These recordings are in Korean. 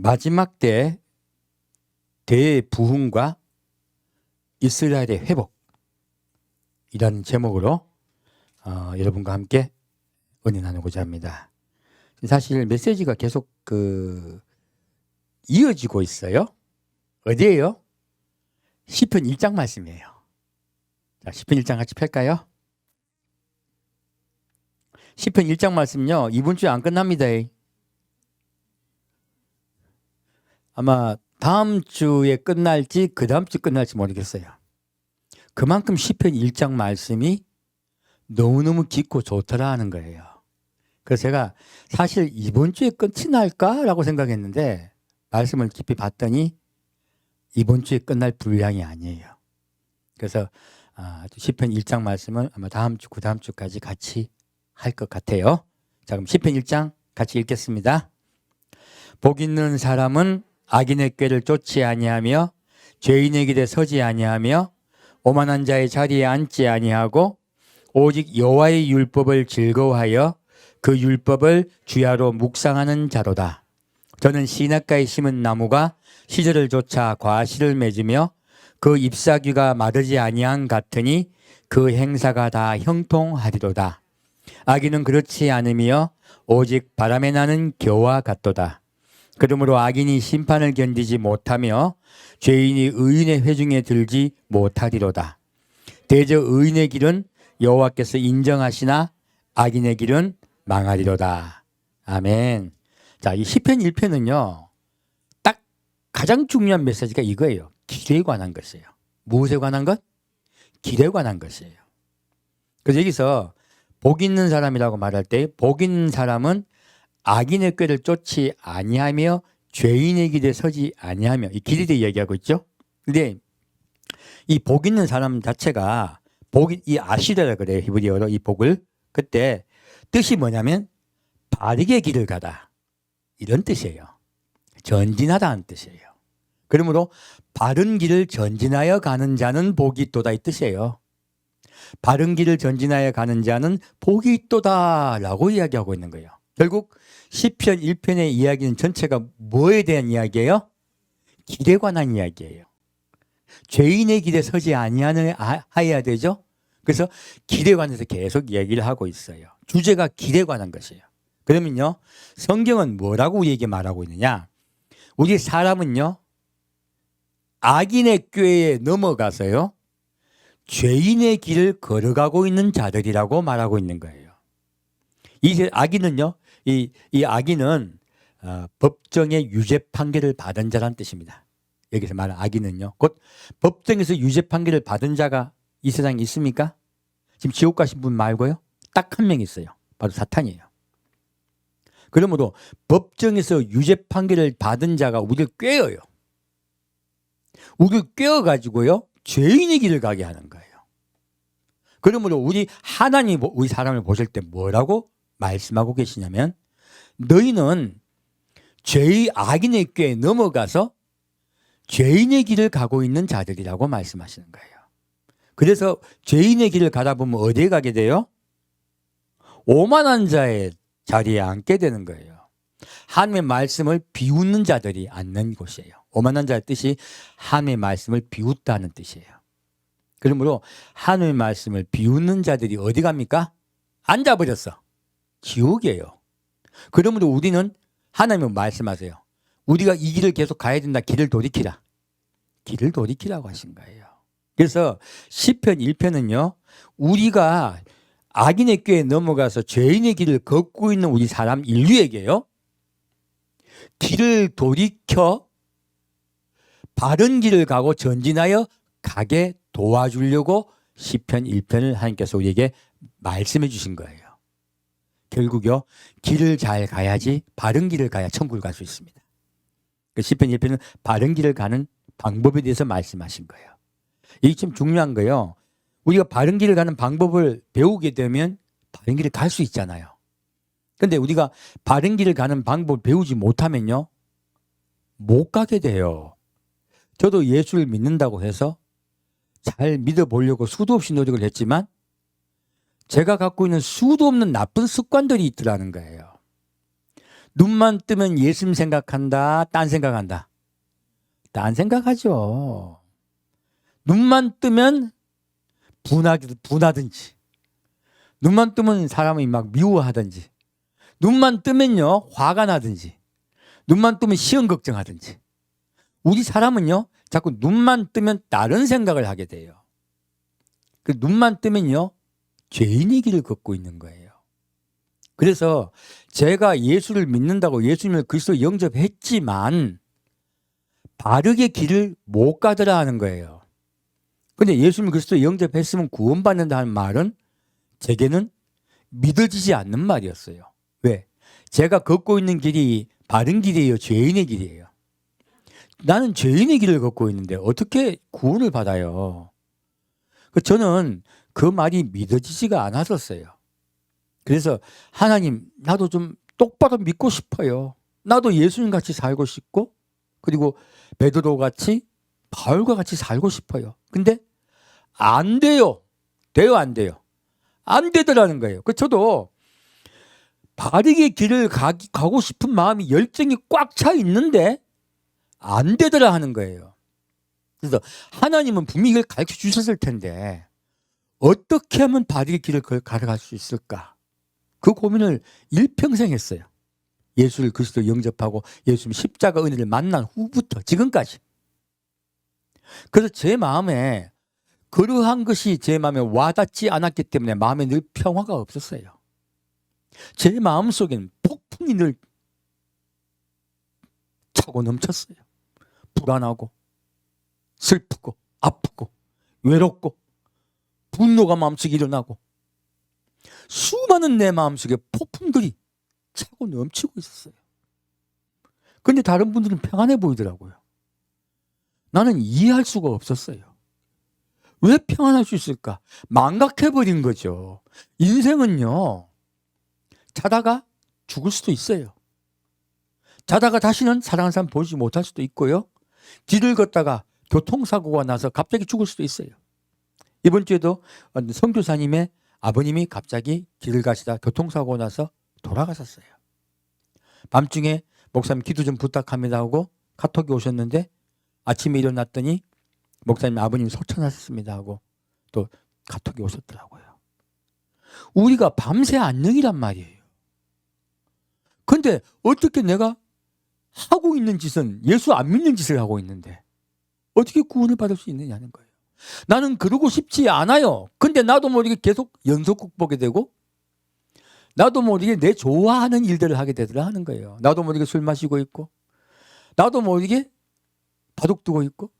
마지막 때 대부흥과 이스라엘의 회복이라는 제목으로 여러분과 함께 은혜 나누고자 합니다. 사실 메시지가 계속 이어지고 있어요. 어디예요? 시편 1장 말씀이에요. 자, 시편 1장 같이 펼까요? 시편 1장 말씀요, 이번 주에 안 끝납니다. 아마 다음 주에 끝날지 그 다음 주 끝날지 모르겠어요. 그만큼 시편 1장 말씀이 너무너무 깊고 좋더라 하는 거예요. 그래서 제가 사실 이번 주에 끝이 날까라고 생각했는데 말씀을 깊이 봤더니 이번 주에 끝날 분량이 아니에요. 그래서 시편 1장 말씀은 아마 다음 주, 그 다음 주까지 같이 할 것 같아요. 자, 그럼 시편 1장 같이 읽겠습니다. 복 있는 사람은 악인의 꾀를 쫓지 아니하며 죄인의 길에 서지 아니하며 오만한 자의 자리에 앉지 아니하고 오직 여호와의 율법을 즐거워하여 그 율법을 주야로 묵상하는 자로다. 저는 시냇가에 심은 나무가 시절을 쫓아 과실을 맺으며 그 잎사귀가 마르지 아니한 같으니 그 행사가 다 형통하리로다. 악인은 그렇지 않으며 오직 바람에 나는 겨와 같도다. 그러므로 악인이 심판을 견디지 못하며 죄인이 의인의 회중에 들지 못하리로다. 대저 의인의 길은 여호와께서 인정하시나 악인의 길은 망하리로다. 아멘. 자, 이 시편 1편은요, 딱 가장 중요한 메시지가 이거예요. 길에 관한 것이에요. 무엇에 관한 것? 길에 관한 것이에요. 그래서 여기서 복 있는 사람이라고 말할 때 복 있는 사람은 악인의 꾀를 쫓지 아니하며 죄인의 길에 서지 아니하며, 이 길에 대해 이야기하고 있죠. 근데 이 복 있는 사람 자체가 이 아시르라 그래요. 히브리어로 이 복을. 그때 뜻이 뭐냐면 바르게 길을 가다, 이런 뜻이에요. 전진하다는 뜻이에요. 그러므로 바른 길을 전진하여 가는 자는 복이 있도다, 이 뜻이에요. 바른 길을 전진하여 가는 자는 복이 있도다라고 이야기하고 있는 거예요. 결국 시편 1편의 이야기는 전체가 뭐에 대한 이야기예요? 길에 관한 이야기예요. 죄인의 길에 서지 아니하여야 되죠. 그래서 길에 관해서 계속 얘기를 하고 있어요. 주제가 길에 관한 것이에요. 그러면요, 성경은 뭐라고 우리에게 말하고 있느냐? 우리 사람은요, 악인의 꾀에 넘어가서요, 죄인의 길을 걸어가고 있는 자들이라고 말하고 있는 거예요. 이 악인은요, 이 악인은 법정의 유죄 판결을 받은 자란 뜻입니다. 여기서 말하는 악인은요, 곧 법정에서 유죄 판결을 받은 자가 이 세상에 있습니까? 지금 지옥 가신 분 말고요, 딱 한 명 있어요. 바로 사탄이에요. 그러므로 법정에서 유죄 판결을 받은 자가 우리를 꾀어요. 우리를 꾀어가지고요, 죄인의 길을 가게 하는 거예요. 그러므로 우리 사람을 보실 때 뭐라고 말씀하고 계시냐면, 너희는 악인의 꾀에 넘어가서 죄인의 길을 가고 있는 자들이라고 말씀하시는 거예요. 그래서 죄인의 길을 가다 보면 어디에 가게 돼요? 오만한 자의 자리에 앉게 되는 거예요. 하나님의 말씀을 비웃는 자들이 앉는 곳이에요. 오만한 자의 뜻이 하나님의 말씀을 비웃다는 뜻이에요. 그러므로 하나님의 말씀을 비웃는 자들이 어디 갑니까? 앉아버렸어. 지옥이에요. 그러므로 우리는, 하나님은 말씀하세요. 우리가 이 길을 계속 가야 된다. 길을 돌이키라. 길을 돌이키라고 하신 거예요. 그래서 시편 1편은요, 우리가 악인의 꾀에 넘어가서 죄인의 길을 걷고 있는 우리 사람 인류에게요, 길을 돌이켜 바른 길을 가고 전진하여 가게 도와주려고 시편 1편을 하나님께서 우리에게 말씀해 주신 거예요. 결국요, 길을 잘 가야지, 바른 길을 가야 천국을 갈 수 있습니다. 시편 1편은 바른 길을 가는 방법에 대해서 말씀하신 거예요. 이게 참 중요한 거예요. 우리가 바른 길을 가는 방법을 배우게 되면 바른 길을 갈 수 있잖아요. 그런데 우리가 바른 길을 가는 방법을 배우지 못하면요, 못 가게 돼요. 저도 예수를 믿는다고 해서 잘 믿어보려고 수도 없이 노력을 했지만 제가 갖고 있는 수도 없는 나쁜 습관들이 있더라는 거예요. 눈만 뜨면 예수님 생각한다, 딴 생각한다. 딴 생각하죠. 눈만 뜨면 분하든지, 눈만 뜨면 사람이 막 미워하든지, 눈만 뜨면요 화가 나든지, 눈만 뜨면 시험 걱정하든지. 우리 사람은요 자꾸 눈만 뜨면 다른 생각을 하게 돼요. 그 눈만 뜨면요 죄인의 길을 걷고 있는 거예요. 그래서 제가 예수를 믿는다고 예수님을 그리스도 영접했지만 바르게 길을 못 가더라 하는 거예요. 근데 예수님을 그리스도 영접했으면 구원받는다는 말은 제게는 믿어지지 않는 말이었어요. 왜? 제가 걷고 있는 길이 바른 길이에요? 죄인의 길이에요? 나는 죄인의 길을 걷고 있는데 어떻게 구원을 받아요? 저는 그 말이 믿어지지가 않았었어요. 그래서 하나님, 나도 좀 똑바로 믿고 싶어요. 나도 예수님 같이 살고 싶고, 그리고 베드로 같이, 바울과 같이 살고 싶어요. 근데 안 돼요. 돼요, 안 돼요? 안 되더라는 거예요. 저도 바르게 길을 가고 싶은 마음이, 열정이 꽉 차 있는데 안 되더라 하는 거예요. 그래서 하나님은 분명히 이걸 가르쳐 주셨을 텐데 어떻게 하면 바르게 길을 걸어갈 수 있을까? 그 고민을 일평생 했어요. 예수를 그리스도 영접하고 예수님 십자가 은혜를 만난 후부터 지금까지. 그래서 제 마음에 그러한 것이 제 마음에 와닿지 않았기 때문에 마음에 늘 평화가 없었어요. 제 마음속에는 폭풍이 늘 차고 넘쳤어요. 불안하고 슬프고 아프고 외롭고 분노가 마음속에 일어나고 수많은 내 마음속에 폭풍들이 차고 넘치고 있었어요. 그런데 다른 분들은 평안해 보이더라고요. 나는 이해할 수가 없었어요. 왜 평안할 수 있을까? 망각해버린 거죠. 인생은요, 자다가 죽을 수도 있어요. 자다가 다시는 사랑하는 사람 보지 못할 수도 있고요. 길을 걷다가 교통사고가 나서 갑자기 죽을 수도 있어요. 이번 주에도 선교사님의 아버님이 갑자기 길을 가시다 교통사고 나서 돌아가셨어요. 밤중에 목사님 기도 좀 부탁합니다 하고 카톡이 오셨는데 아침에 일어났더니 목사님 아버님 소천하셨습니다 하고 또 카톡이 오셨더라고요. 우리가 밤새 안녕이란 말이에요. 그런데 어떻게 내가 하고 있는 짓은 예수 안 믿는 짓을 하고 있는데 어떻게 구원을 받을 수 있느냐는 거예요. 나는 그러고 싶지 않아요. 근데 나도 모르게 계속 연속극 보게 되고 나도 모르게 내 좋아하는 일들을 하게 되더라 하는 거예요. 나도 모르게 술 마시고 있고 나도 모르게 바둑 두고 있고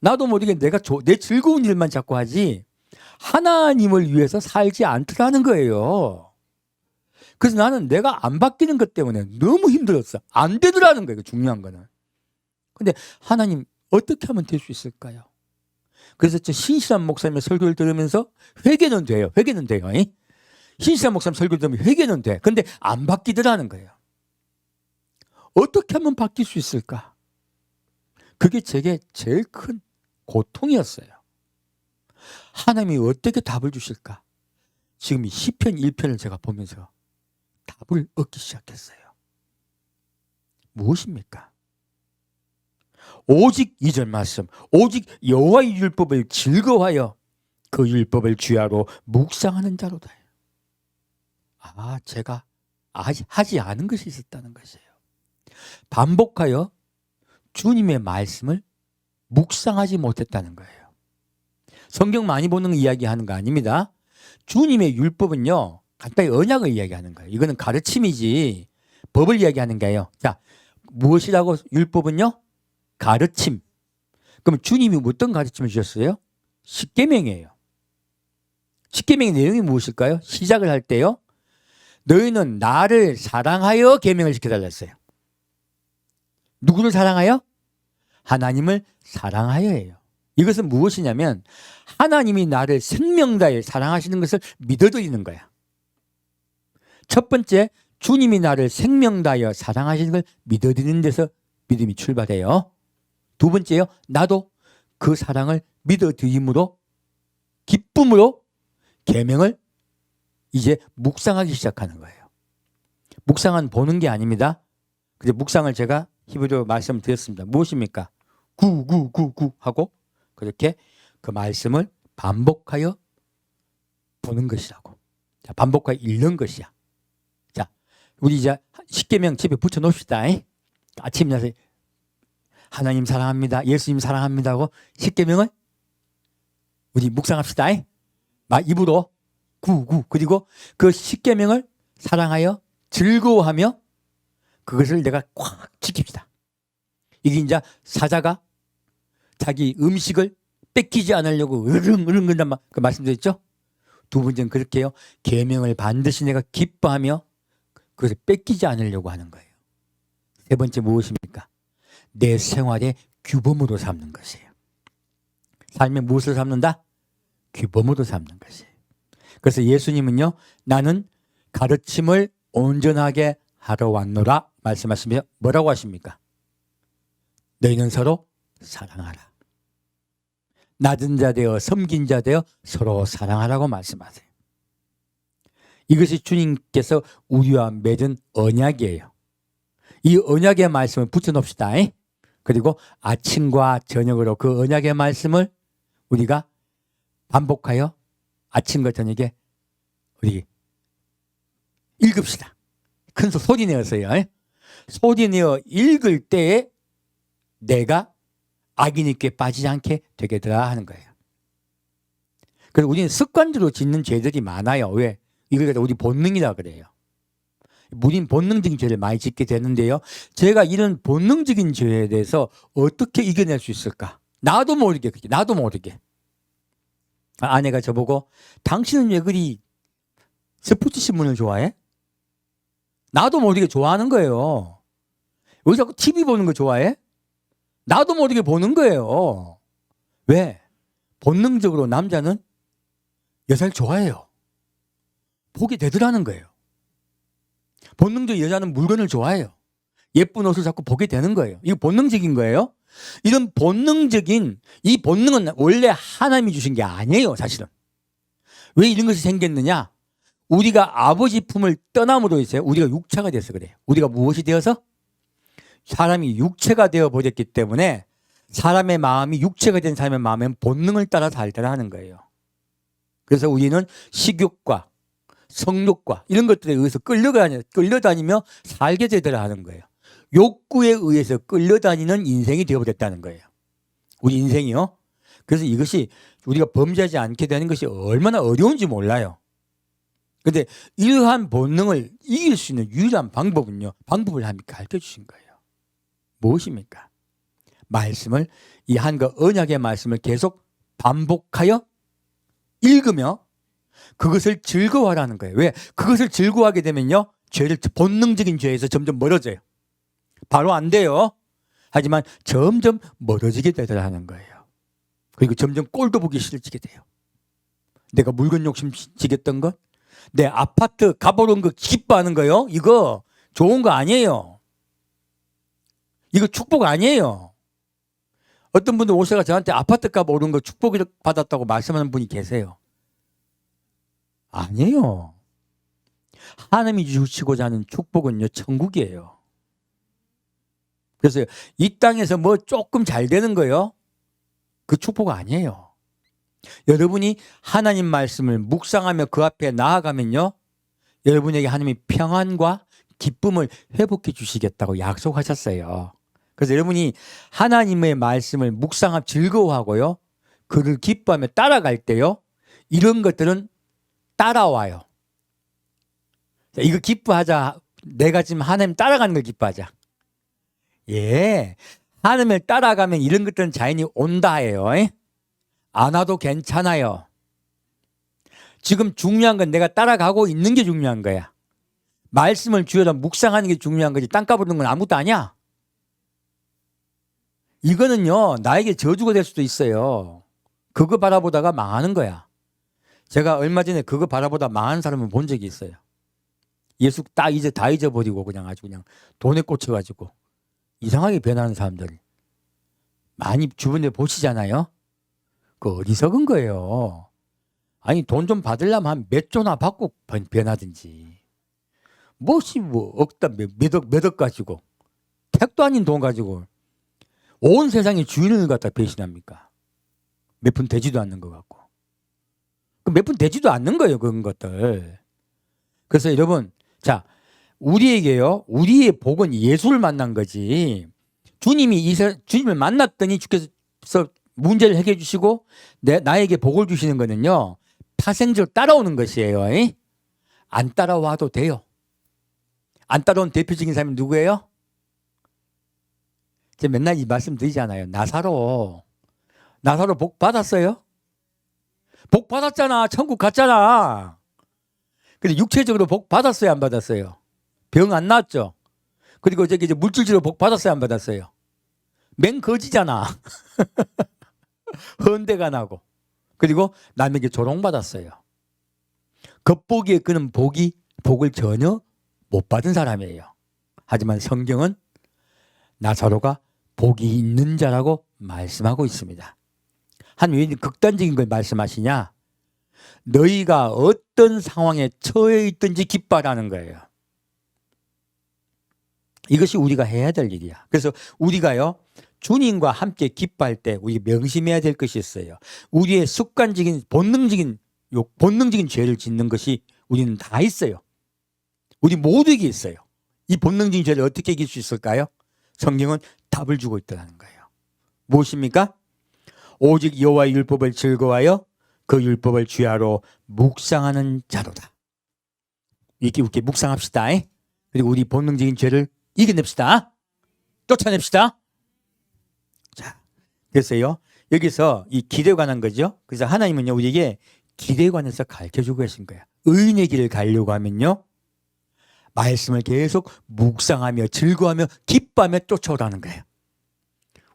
나도 모르게 내 즐거운 일만 자꾸 하지 하나님을 위해서 살지 않더라는 거예요. 그래서 나는 내가 안 바뀌는 것 때문에 너무 힘들었어. 안 되더라는 거예요. 중요한 거는. 근데 하나님 어떻게 하면 될 수 있을까요? 그래서 저 신실한 목사님의 설교를 들으면서 회개는 돼요. 회개는 돼요. 신실한 목사님 설교 들으면 회개는 돼. 근데 안 바뀌더라는 거예요. 어떻게 하면 바뀔 수 있을까? 그게 제게 제일 큰 고통이었어요. 하나님이 어떻게 답을 주실까? 지금 이 시편 1편을 제가 보면서 답을 얻기 시작했어요. 무엇입니까? 오직 2절 말씀, 오직 여호와의 율법을 즐거워하여 그 율법을 주야로 묵상하는 자로다. 제가 아직 하지 않은 것이 있었다는 것이에요. 반복하여 주님의 말씀을 묵상하지 못했다는 거예요. 성경 많이 보는 이야기하는 거 아닙니다. 주님의 율법은요, 간단히 언약을 이야기하는 거예요. 이거는 가르침이지 법을 이야기하는 거예요. 자, 무엇이라고 율법은요? 가르침. 그럼 주님이 어떤 가르침을 주셨어요? 십계명이에요. 십계명의 내용이 무엇일까요? 시작을 할 때요. 너희는 나를 사랑하여 계명을 지켜달라 했어요. 누구를 사랑하여? 하나님을 사랑하여예요. 이것은 무엇이냐면 하나님이 나를 생명 다해 사랑하시는 것을 믿어드리는 거야. 첫 번째, 주님이 나를 생명 다하여 사랑하시는 걸 믿어드리는 데서 믿음이 출발해요. 두 번째요, 나도 그 사랑을 믿어드림으로 기쁨으로 계명을 이제 묵상하기 시작하는 거예요. 묵상은 보는 게 아닙니다. 근데 묵상을 제가 히브리어 말씀을 드렸습니다. 무엇입니까? 구 하고 그렇게 그 말씀을 반복하여 보는 것이라고. 자, 반복하여 읽는 것이야. 자, 우리 이제 십계명 집에 붙여 놓읍시다. 아침 일어나서 하나님 사랑합니다. 예수님 사랑합니다 하고 십계명을 우리 묵상합시다. 입으로 그리고 그 십계명을 사랑하여 즐거워하며 그것을 내가 꽉 지킵시다. 이게 이제 사자가 자기 음식을 뺏기지 않으려고 으릉그런 그 말씀드렸죠. 두 번째는 그렇게 해요. 계명을 반드시 내가 기뻐하며 그것을 뺏기지 않으려고 하는 거예요. 세 번째 무엇입니까? 내 생활의 규범으로 삼는 것이에요. 삶의 무엇을 삼는다? 규범으로 삼는 것이에요. 그래서 예수님은요, 나는 가르침을 온전하게 하러 왔노라 말씀하시며 뭐라고 하십니까? 너희는 서로 사랑하라. 낮은 자 되어 섬긴 자 되어 서로 사랑하라고 말씀하세요. 이것이 주님께서 우리와 맺은 언약이에요. 이 언약의 말씀을 붙여놓읍시다. 그리고 아침과 저녁으로 그 언약의 말씀을 우리가 반복하여 아침과 저녁에 우리 읽읍시다. 큰 소리 내어서요. 소리 내어 읽을 때에 내가 악인에게 빠지지 않게 되겠더라 하는 거예요. 그래서 우리는 습관적으로 짓는 죄들이 많아요. 왜? 이걸 갖다 우리 본능이라 그래요. 우린 본능적인 죄를 많이 짓게 되는데요. 제가 이런 본능적인 죄에 대해서 어떻게 이겨낼 수 있을까? 나도 모르게. 아내가 저보고 당신은 왜 그리 스포츠 신문을 좋아해? 나도 모르게 좋아하는 거예요. 왜 자꾸 TV 보는 거 좋아해? 나도 모르게 보는 거예요. 왜? 본능적으로 남자는 여자를 좋아해요. 보게 되더라는 거예요. 본능적으로 여자는 물건을 좋아해요. 예쁜 옷을 자꾸 보게 되는 거예요. 이거 본능적인 거예요. 이런 본능적인 이 본능은 원래 하나님이 주신 게 아니에요. 사실은. 왜 이런 것이 생겼느냐? 우리가 아버지 품을 떠남으로 해서 우리가 육체가 돼서 그래요. 우리가 무엇이 되어서? 사람이 육체가 되어 버렸기 때문에 사람의 마음이 육체가 된 사람의 마음은 본능을 따라 살더라 하는 거예요. 그래서 우리는 식욕과 성욕과 이런 것들에 의해서 끌려다니며 살게 되더라 하는 거예요. 욕구에 의해서 끌려다니는 인생이 되어버렸다는 거예요. 우리 인생이요. 그래서 이것이 우리가 범죄하지 않게 되는 것이 얼마나 어려운지 몰라요. 그런데 이러한 본능을 이길 수 있는 유일한 방법을 하나님이 가르쳐 주신 거예요. 무엇입니까? 말씀을 이 한과 언약의 말씀을 계속 반복하여 읽으며 그것을 즐거워하라는 거예요. 왜? 그것을 즐거워하게 되면요, 본능적인 죄에서 점점 멀어져요. 바로 안 돼요. 하지만 점점 멀어지게 되더라는 거예요. 그리고 점점 꼴도 보기 싫어지게 돼요. 내가 물건 욕심 지겠던 것, 내 아파트 가보는 거 기뻐하는 거요. 이거 좋은 거 아니에요. 이거 축복 아니에요. 어떤 분들 오셔가 저한테 아파트 값 오른 거 축복을 받았다고 말씀하는 분이 계세요. 아니에요. 하나님이 주시고자 하는 축복은요, 천국이에요. 그래서 이 땅에서 뭐 조금 잘 되는 거요, 그 축복 아니에요. 여러분이 하나님 말씀을 묵상하며 그 앞에 나아가면요, 여러분에게 하나님이 평안과 기쁨을 회복해 주시겠다고 약속하셨어요. 그래서 여러분이 하나님의 말씀을 묵상하며 즐거워하고요, 그를 기뻐하며 따라갈 때요, 이런 것들은 따라와요. 이거 기뻐하자. 내가 지금 하나님 따라가는 걸 기뻐하자. 예, 하나님을 따라가면 이런 것들은 자연히 온다예요. 안 와도 괜찮아요. 지금 중요한 건 내가 따라가고 있는 게 중요한 거야. 말씀을 주여서 묵상하는 게 중요한 거지 땅값 오르는 건 아무것도 아니야. 이거는요, 나에게 저주가 될 수도 있어요. 그거 바라보다가 망하는 거야. 제가 얼마 전에 그거 바라보다 망한 사람을 본 적이 있어요. 예수 딱 이제 다 잊어버리고 아주 그냥 돈에 꽂혀가지고 이상하게 변하는 사람들 많이 주변에 보시잖아요. 그 어리석은 거예요. 아니 돈 좀 받으려면 한 몇 조나 받고 변하든지 뭐시 뭐 억다 몇 억 가지고 택도 아닌 돈 가지고 온 세상의 주인을 갖다 배신합니까? 몇 푼 되지도 않는 것 같고. 몇 푼 되지도 않는 거예요, 그런 것들. 그래서 여러분, 자, 우리에게요, 우리의 복은 예수를 만난 거지. 주님을 만났더니 주께서 문제를 해결해 주시고 나에게 복을 주시는 거는요, 파생적으로 따라오는 것이에요. 안 따라와도 돼요. 안 따라온 대표적인 사람이 누구예요? 제가 맨날 이 말씀 드리잖아요. 나사로 복 받았어요? 복 받았잖아. 천국 갔잖아. 근데 육체적으로 복 받았어요, 안 받았어요? 병 안 났죠? 그리고 저기 이제 물질적으로 복 받았어요, 안 받았어요? 맹거지잖아. 헌대가 나고. 그리고 남에게 조롱받았어요. 겉보기에 그는 복을 전혀 못 받은 사람이에요. 하지만 성경은 나사로가 복이 있는 자라고 말씀하고 있습니다. 하나님 왜 극단적인 걸 말씀하시냐? 너희가 어떤 상황에 처해 있든지 기뻐하라는 거예요. 이것이 우리가 해야 될 일이야. 그래서 우리가요, 주님과 함께 기뻐할 때 우리 명심해야 될 것이 있어요. 우리의 습관적인 본능적인 죄를 짓는 것이 우리는 다 있어요. 우리 모두에게 있어요. 이 본능적인 죄를 어떻게 이길 수 있을까요? 성경은 답을 주고 있다는 거예요. 무엇입니까? 오직 여호와의 율법을 즐거워하여 그 율법을 주야로 묵상하는 자로다. 이렇게 묵상합시다. 그리고 우리 본능적인 죄를 이겨냅시다. 쫓아냅시다. 자, 그래서요, 여기서 이 길에 관한 거죠. 그래서 하나님은요, 우리에게 길에 관해서 가르쳐주고 계신 거야. 의인의 길을 가려고 하면요, 말씀을 계속 묵상하며 즐거워하며 기뻐하며 쫓아오라는 거예요.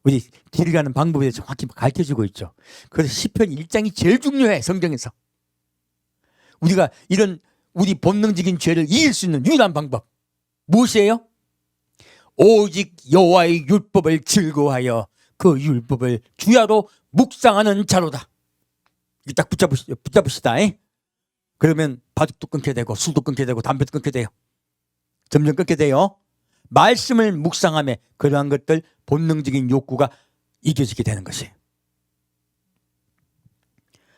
우리 길 가는 방법에 대해서 정확히 가르쳐주고 있죠. 그래서 시편 1장이 제일 중요해, 성경에서. 우리가 이런 우리 본능적인 죄를 이길 수 있는 유일한 방법 무엇이에요? 오직 여호와의 율법을 즐거워하여 그 율법을 주야로 묵상하는 자로다. 이거 딱 붙잡으시다. 그러면 바둑도 끊게 되고 술도 끊게 되고 담배도 끊게 돼요. 점점 끊게 돼요. 말씀을 묵상하며 그러한 것들 본능적인 욕구가 이겨지게 되는 것이에요.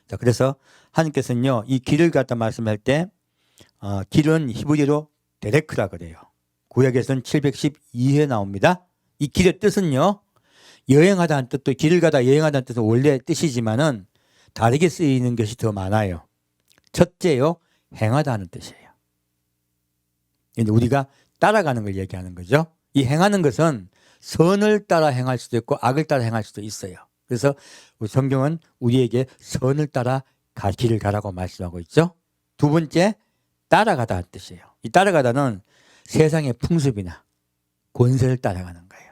자, 그래서 하나님께서는요, 이 길을 갖다 말씀할 때 길은 히브리어로 데레크라 그래요. 구약에서는 712회 나옵니다. 이 길의 뜻은요, 여행하다는 뜻도, 길을 가다 여행하다는 뜻은 원래 뜻이지만은 다르게 쓰이는 것이 더 많아요. 첫째요, 행하다는 뜻이에요. 우리가 따라가는 걸 얘기하는 거죠. 이 행하는 것은 선을 따라 행할 수도 있고 악을 따라 행할 수도 있어요. 그래서 성경은 우리에게 선을 따라 길을 가라고 말씀하고 있죠. 두 번째, 따라가다는 뜻이에요. 이 따라가다는 세상의 풍습이나 권세를 따라가는 거예요.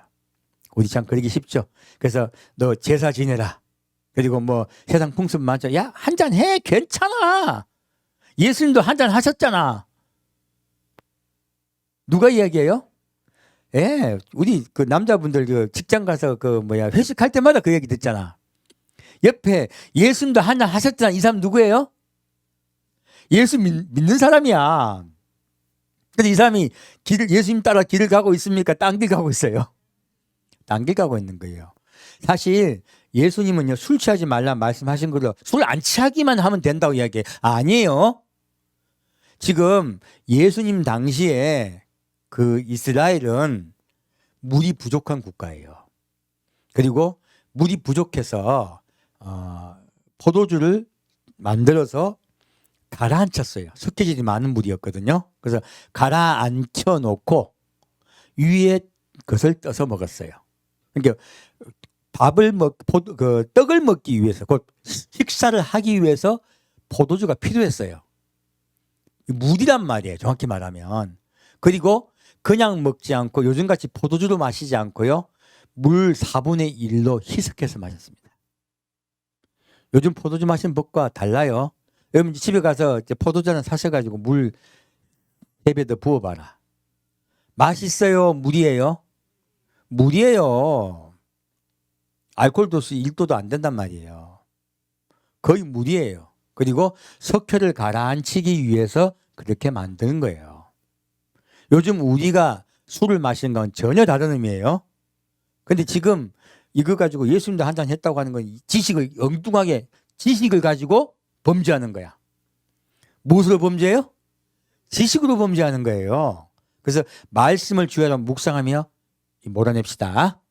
우리 참 그러기 쉽죠. 그래서 너 제사 지내라. 그리고 뭐 세상 풍습 많죠. 야, 한잔 해. 괜찮아. 예수님도 한잔 하셨잖아. 누가 이야기해요? 예, 우리 그 남자분들 그 직장 가서 회식할 때마다 그 얘기 듣잖아. 옆에 예수님도 한잔 하셨잖아. 이 사람 누구예요? 예수 믿는 사람이야. 근데 이 사람이 예수님 따라 길을 가고 있습니까? 딴 길 가고 있어요. 딴 길 가고 있는 거예요. 사실 예수님은요, 술 취하지 말라 말씀하신 거로 술 안 취하기만 하면 된다고 이야기해요. 아니에요. 지금 예수님 당시에 그 이스라엘은 물이 부족한 국가예요. 그리고 물이 부족해서 포도주를 만들어서 가라앉혔어요. 석회질이 많은 물이었거든요. 그래서 가라앉혀 놓고 위에 것을 떠서 먹었어요. 그러니까 떡을 먹기 위해서, 곧 식사를 하기 위해서 포도주가 필요했어요. 물이란 말이에요, 정확히 말하면. 그리고 그냥 먹지 않고 요즘같이 포도주로 마시지 않고요, 물 4분의 1로 희석해서 마셨습니다. 요즘 포도주 마시는 법과 달라요. 여러분 집에 가서 이제 포도주는 사셔가지고 물 3배 더 부어봐라. 맛있어요? 물이에요? 물이에요. 알코올 도수 1도도 안 된단 말이에요. 거의 물이에요. 그리고 석회를 가라앉히기 위해서 그렇게 만드는 거예요. 요즘 우리가 술을 마시는 건 전혀 다른 의미예요. 근데 지금 이거 가지고 예수님도 한잔 했다고 하는 건 지식을 엉뚱하게 지식을 가지고 범죄하는 거야. 무엇으로 범죄해요? 지식으로 범죄하는 거예요. 그래서 말씀을 주야로 묵상하며 몰아냅시다.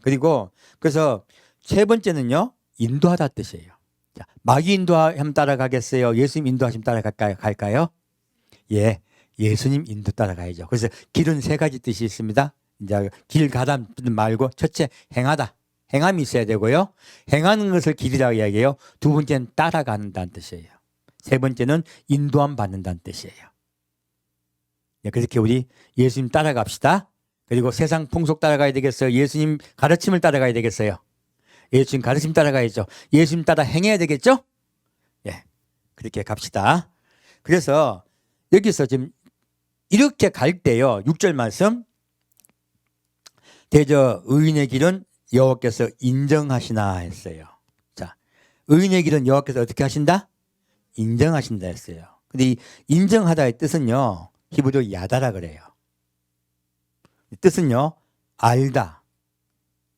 그리고 그래서 세 번째는요, 인도하다 뜻이에요. 자, 마귀 인도하면 따라가겠어요? 예수님 인도하시면 따라갈까요? 예, 예수님 인도 따라가야죠. 그래서 길은 세 가지 뜻이 있습니다. 이제 길 가다 말고 첫째 행하다. 행함이 있어야 되고요. 행하는 것을 길이라고 이야기해요. 두 번째는 따라가는다는 뜻이에요. 세 번째는 인도함 받는다는 뜻이에요. 네, 그렇게 우리 예수님 따라갑시다. 그리고 세상 풍속 따라가야 되겠어요? 예수님 가르침을 따라가야 되겠어요? 예수님 가르침 따라가야죠. 예수님 따라 행해야 되겠죠? 예, 그렇게 갑시다. 그래서 여기서 지금 이렇게 갈 때요, 6절 말씀, 대저 의인의 길은 여호와께서 인정하시나 했어요. 자, 의인의 길은 여호와께서 어떻게 하신다? 인정하신다 했어요. 근데 이 인정하다의 뜻은요, 히브리어 야다라 그래요. 이 뜻은요, 알다,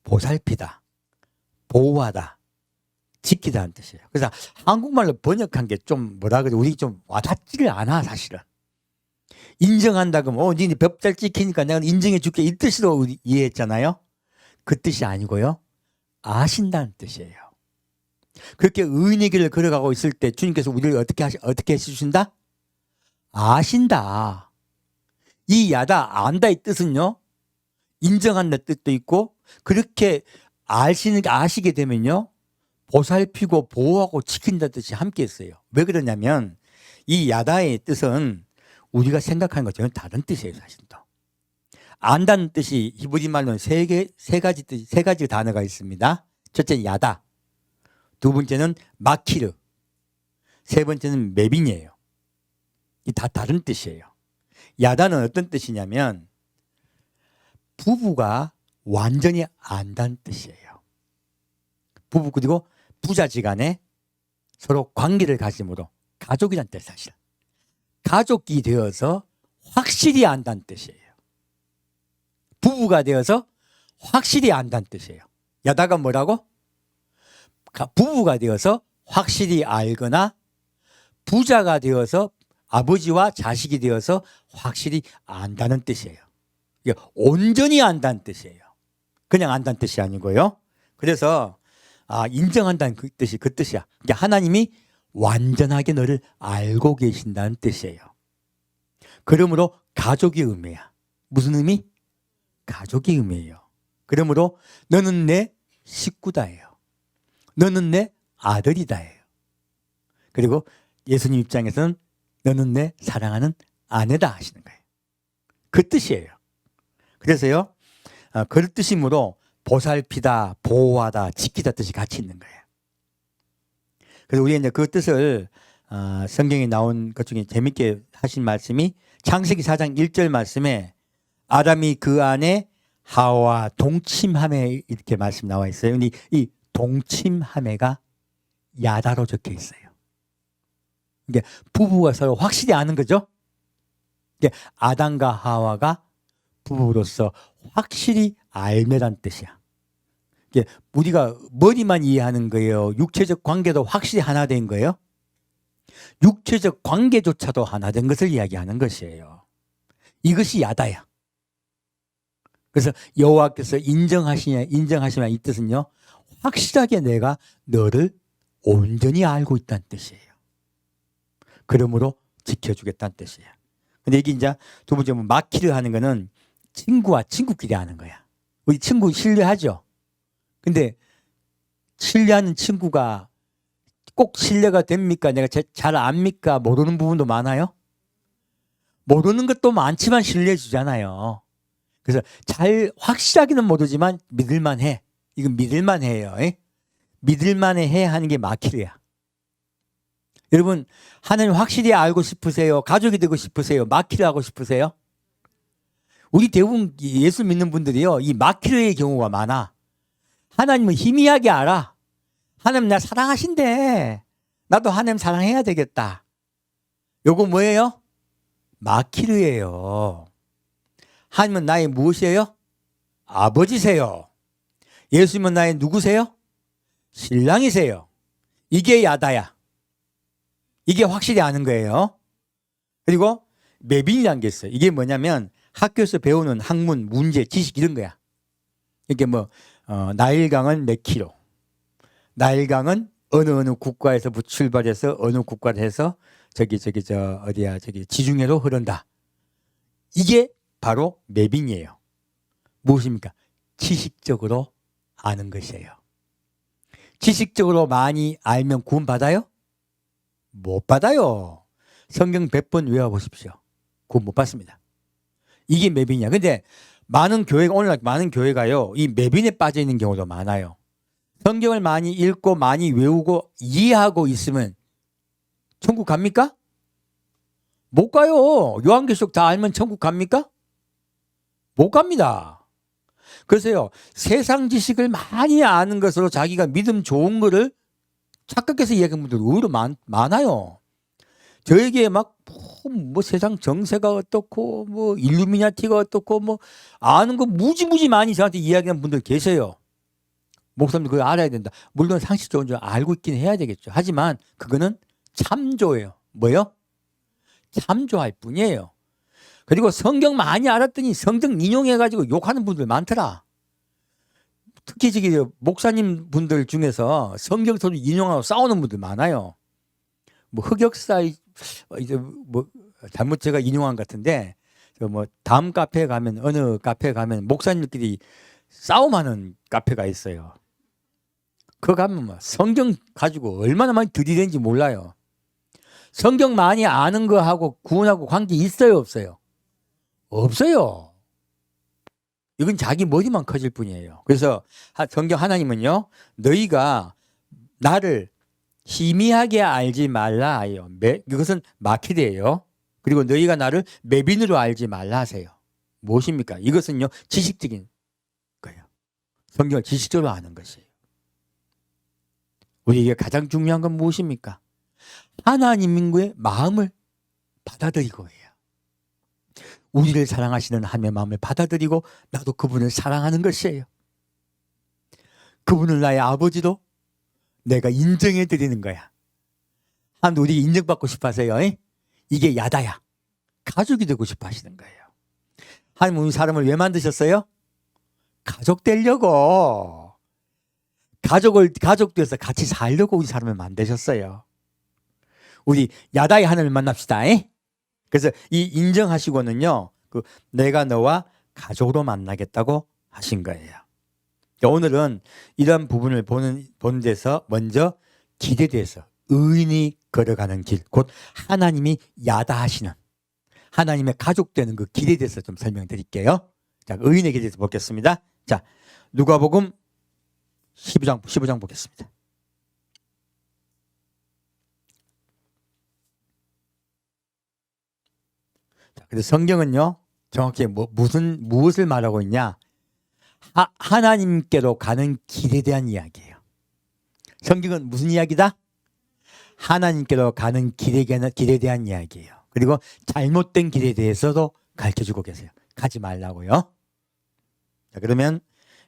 보살피다, 보호하다, 지키다는 뜻이에요. 그래서 한국말로 번역한 게 좀 뭐라 그래, 우리 좀 와닿지를 않아, 사실은. 인정한다 그러면 니네 법 잘 지키니까 내가 인정해 줄게, 이 뜻으로 우리 이해했잖아요. 그 뜻이 아니고요, 아신다는 뜻이에요. 그렇게 의인의 길을 걸어가고 있을 때 주님께서 우리를 어떻게 해주신다? 아신다. 이 야다, 안다의 뜻은요, 인정한다 뜻도 있고, 그렇게 아시게 되면요, 보살피고 보호하고 지킨다 뜻이 함께 있어요. 왜 그러냐면 이 야다의 뜻은 우리가 생각하는 것과 전혀 다른 뜻이에요, 사실도. 안다는 뜻이 히브리 말로는 세 가지 단어가 있습니다. 첫째 야다, 두 번째는 마키르, 세 번째는 메빈이에요. 이 다 다른 뜻이에요. 야다는 어떤 뜻이냐면 부부가 완전히 안다는 뜻이에요. 부부 그리고 부자지간에 서로 관계를 가짐으로 가족이란 뜻, 사실 가족이 되어서 확실히 안다는 뜻이에요. 부부가 되어서 확실히 안다는 뜻이에요. 야다가 뭐라고? 부부가 되어서 확실히 알거나 부자가 되어서 아버지와 자식이 되어서 확실히 안다는 뜻이에요. 이게 온전히 안다는 뜻이에요. 그냥 안다는 뜻이 아니고요. 그래서 인정한다는 그 뜻이야. 그러니까 하나님이 완전하게 너를 알고 계신다는 뜻이에요. 그러므로 가족의 의미야. 무슨 의미? 가족의 의미예요. 그러므로 너는 내 식구다예요. 너는 내 아들이다예요. 그리고 예수님 입장에서는 너는 내 사랑하는 아내다 하시는 거예요. 그 뜻이에요. 그래서요, 그 뜻이므로 보살피다, 보호하다, 지키다 뜻이 같이 있는 거예요. 그래서 우리가 이제 그 뜻을 성경에 나온 것 중에 재밌게 하신 말씀이 창세기 4장 1절 말씀에 아담이 그 안에 하와 동침함에 이렇게 말씀 나와 있어요. 근데 이 동침함에가 야다로 적혀 있어요. 이게 부부가 서로 확실히 아는 거죠. 이게 아담과 하와가 부부로서 확실히 알매란 뜻이야. 이게 우리가 머리만 이해하는 거예요? 육체적 관계도 확실히 하나 된 거예요? 육체적 관계조차도 하나 된 것을 이야기하는 것이에요. 이것이 야다야. 그래서 여호와께서 인정하시냐 이 뜻은요, 확실하게 내가 너를 온전히 알고 있다는 뜻이에요. 그러므로 지켜주겠다는 뜻이에요. 근데 이게 이제 두 번째 마키르 하는 거는 친구와 친구끼리 하는 거야. 우리 친구 신뢰하죠? 근데 신뢰하는 친구가 꼭 신뢰가 됩니까? 내가 잘 압니까? 모르는 부분도 많아요? 모르는 것도 많지만 신뢰해 주잖아요. 그래서 잘 확실하게는 모르지만 믿을만 해. 이건 믿을만 해요. 믿을만 해 하는 게 마키르야. 여러분, 하나님 확실히 알고 싶으세요? 가족이 되고 싶으세요? 마키르 하고 싶으세요? 우리 대부분 예수 믿는 분들이요, 이 마키르의 경우가 많아. 하나님은 희미하게 알아. 하나님 나 사랑하신대. 나도 하나님 사랑해야 되겠다. 요거 뭐예요? 마키르예요. 하나님은 나의 무엇이에요? 아버지세요. 예수님은 나의 누구세요? 신랑이세요. 이게 야다야. 이게 확실히 아는 거예요. 그리고 매빈이라는 게 있어요. 이게 뭐냐면 학교에서 배우는 학문, 문제, 지식 이런 거야. 이게 뭐 나일강은 몇 킬로, 나일강은 어느 국가에서 출발해서 어느 국가를 해서 저기 지중해로 흐른다. 이게 바로 매빈이에요. 무엇입니까? 지식적으로 아는 것이에요. 지식적으로 많이 알면 구원 받아요? 못 받아요. 성경 100번 외워보십시오. 구원 못 받습니다. 이게 매빈이야. 근데 오늘날 많은 교회가요, 이 매빈에 빠져 있는 경우도 많아요. 성경을 많이 읽고 많이 외우고 이해하고 있으면 천국 갑니까? 못 가요. 요한계시록 다 알면 천국 갑니까? 못 갑니다. 그래서요, 세상 지식을 많이 아는 것으로 자기가 믿음 좋은 거를 착각해서 이야기하는 분들 의외로 많아요. 저에게 막 뭐 세상 정세가 어떻고 뭐 일루미나티가 어떻고 뭐 아는 거 무지무지 많이 저한테 이야기하는 분들 계세요. 목사님들 그거 알아야 된다. 물론 상식적으로 좀 알고 있긴 해야 되겠죠. 하지만 그거는 참조예요. 뭐요? 참조할 뿐이에요. 그리고 성경 많이 알았더니 성경 인용해가지고 욕하는 분들 많더라. 특히 저기 목사님 분들 중에서 성경서를 인용하고 싸우는 분들 많아요. 뭐 흑역사 이제 뭐 잘못 제가 인용한 것 같은데 뭐 다음 카페에 가면 어느 카페에 가면 목사님들끼리 싸움하는 카페가 있어요. 그거 가면 뭐 성경 가지고 얼마나 많이 들이대는지 몰라요. 성경 많이 아는 거하고 구원하고 관계 있어요, 없어요? 없어요. 이건 자기 머리만 커질 뿐이에요. 그래서 성경 하나님은요, 너희가 나를 희미하게 알지 말라 하요. 이것은 마키드예요. 그리고 너희가 나를 매빈으로 알지 말라 하세요. 무엇입니까? 이것은요, 지식적인 거예요. 성경을 지식적으로 아는 것이에요. 우리에게 가장 중요한 건 무엇입니까? 하나님의 마음을 받아들이고 해요. 우리를 사랑하시는 하나님의 마음을 받아들이고 나도 그분을 사랑하는 것이에요. 그분을 나의 아버지로 내가 인정해 드리는 거야. 우리 인정받고 싶어 하세요. 이게 야다야. 가족이 되고 싶어 하시는 거예요. 하나님은 우리 사람을 왜 만드셨어요? 가족 되려고. 가족 돼서 같이 살려고 우리 사람을 만드셨어요. 우리 야다의 하나님을 만납시다. 그래서 이 인정하시고는요, 내가 너와 가족으로 만나겠다고 하신 거예요. 오늘은 이런 부분을 보는 데서 먼저 길에 대해서 의인이 걸어가는 길, 곧 하나님이 야다하시는 하나님의 가족 되는 그 길에 대해서 좀 설명드릴게요. 자, 의인의 길에 대해서 보겠습니다. 자, 누가복음 15장 보겠습니다. 자, 그래서 성경은요, 정확히 무엇을 말하고 있냐? 하나님께로 가는 길에 대한 이야기예요. 성경은 무슨 이야기다? 하나님께로 가는 길에 대한 이야기예요. 그리고 잘못된 길에 대해서도 가르쳐주고 계세요. 가지 말라고요. 자, 그러면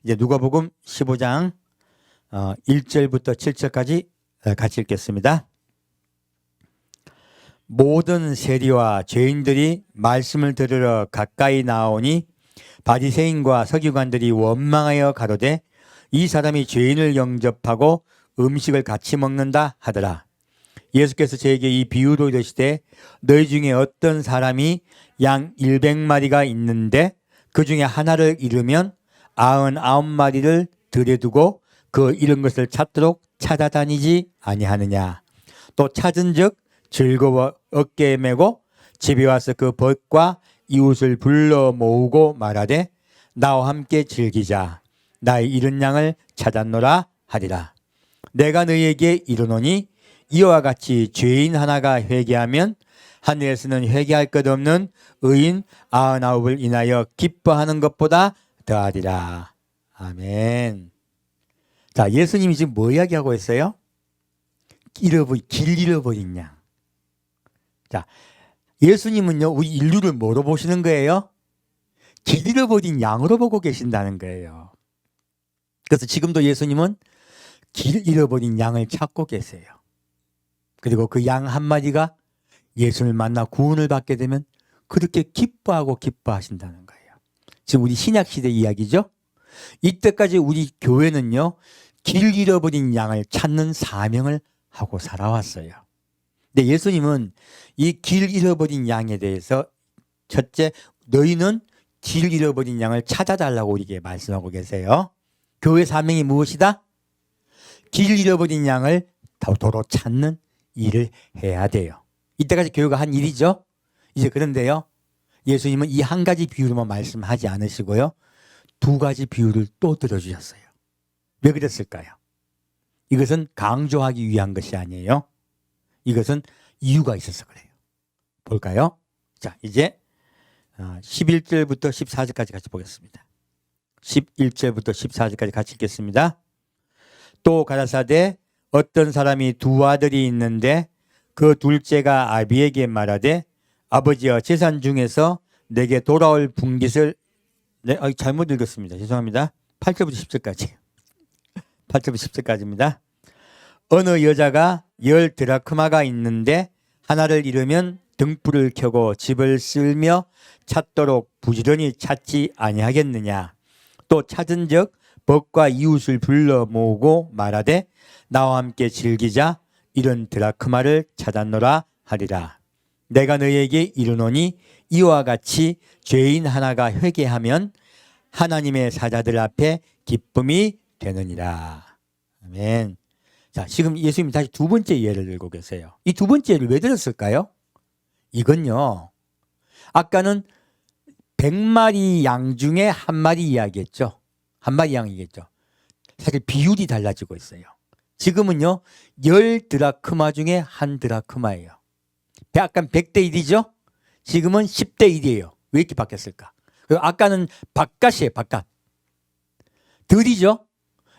이제 누가복음 15장 1절부터 7절까지 같이 읽겠습니다. 모든 세리와 죄인들이 말씀을 들으러 가까이 나오니 바리새인과 서기관들이 원망하여 가로되 이 사람이 죄인을 영접하고 음식을 같이 먹는다 하더라. 예수께서 저에게 이 비유로 이르시되 너희 중에 어떤 사람이 양 100마리가 있는데 그 중에 하나를 잃으면 99마리를 들여두고 그 잃은 것을 찾도록 찾아다니지 아니하느냐. 또 찾은즉 즐거워 어깨에 메고 집에 와서 그 벗과 이웃을 불러 모으고 말하되 나와 함께 즐기자. 나의 잃은 양을 찾았노라 하리라. 내가 너희에게 이르노니 이와 같이 죄인 하나가 회개하면 하늘에서는 회개할 것 없는 의인 99을 인하여 기뻐하는 것보다 더하리라. 아멘. 자, 예수님이 지금 뭐 이야기하고 있어요? 길 잃어버린 양. 자, 예수님은요, 우리 인류를 뭐로 보시는 거예요? 길 잃어버린 양으로 보고 계신다는 거예요. 그래서 지금도 예수님은 길 잃어버린 양을 찾고 계세요. 그리고 그 양 한 마리가 예수를 만나 구원을 받게 되면 그렇게 기뻐하신다는 거예요. 지금 우리 신약시대 이야기죠. 이때까지 우리 교회는요, 길 잃어버린 양을 찾는 사명을 하고 살아왔어요. 근데 예수님은 이 길 잃어버린 양에 대해서 첫째, 너희는 길 잃어버린 양을 찾아달라고 우리에게 말씀하고 계세요. 교회 사명이 무엇이다? 길 잃어버린 양을 도로 찾는 일을 해야 돼요. 이때까지 교회가 한 일이죠. 이제 그런데요, 예수님은 이 한 가지 비유로만 말씀하지 않으시고요, 두 가지 비유를 또 들어주셨어요. 왜 그랬을까요? 이것은 강조하기 위한 것이 아니에요. 이것은 이유가 있어서 그래요. 볼까요? 자, 이제 11절부터 14절까지 같이 보겠습니다. 11절부터 14절까지 같이 읽겠습니다. 또 가라사대 어떤 사람이 두 아들이 있는데 그 둘째가 아비에게 말하되 아버지여 재산 중에서 내게 돌아올 분깃을 잘못 읽었습니다. 죄송합니다. 8절부터 10절까지. 8절부터 10절까지입니다. 어느 여자가 10 드라크마가 있는데 하나를 잃으면 등불을 켜고 집을 쓸며 찾도록 부지런히 찾지 아니하겠느냐. 또 찾은즉 벗과 이웃을 불러 모으고 말하되 나와 함께 즐기자. 이런 드라크마를 찾았노라 하리라. 내가 너희에게 이르노니 이와 같이 죄인 하나가 회개하면 하나님의 사자들 앞에 기쁨이 되느니라. 아멘. 자, 지금 예수님이 다시 두 번째 예를 들고 계세요. 이 두 번째 예를 왜 들었을까요? 이건요, 아까는 100마리 양 중에 한 마리 이야기했죠. 한 마리 양이겠죠. 사실 비율이 달라지고 있어요. 지금은요, 10 드라크마 중에 한 드라크마예요. 아까는 100대 1이죠? 지금은 10대 1이에요. 왜 이렇게 바뀌었을까? 아까는 바깥이에요, 바깥. 들이죠?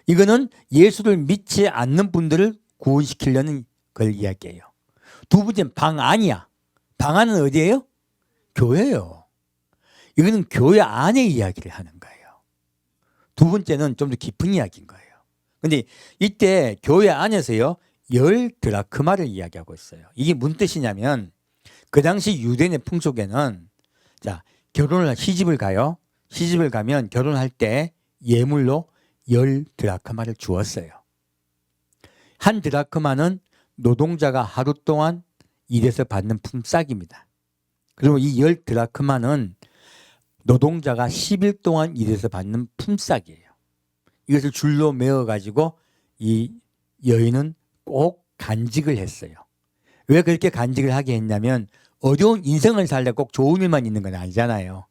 이거는 예수를 믿지 않는 분들을 구원시키려는 걸 이야기해요. 두 번째는 방 안이야. 방 안은 어디예요? 교회예요. 이거는 교회 안의 이야기를 하는 거예요. 두 번째는 좀 더 깊은 이야기인 거예요. 근데 이때 교회 안에서요, 10 드라크마를 이야기하고 있어요. 이게 무슨 뜻이냐면 그 당시 유대인의 풍속에는, 자, 시집을 가요. 시집을 가면 결혼할 때 예물로 10 드라크마를 주었어요. 한 드라크마는 노동자가 하루 동안 일해서 받는 품삯입니다. 그리고 이 10 드라크마는 노동자가 10일 동안 일해서 받는 품삯이에요. 이것을 줄로 메어가지고 이 여인은 꼭 간직을 했어요. 왜 그렇게 간직을 하게 했냐면 어려운 인생을 살다 꼭 좋은 일만 있는 건 아니잖아요.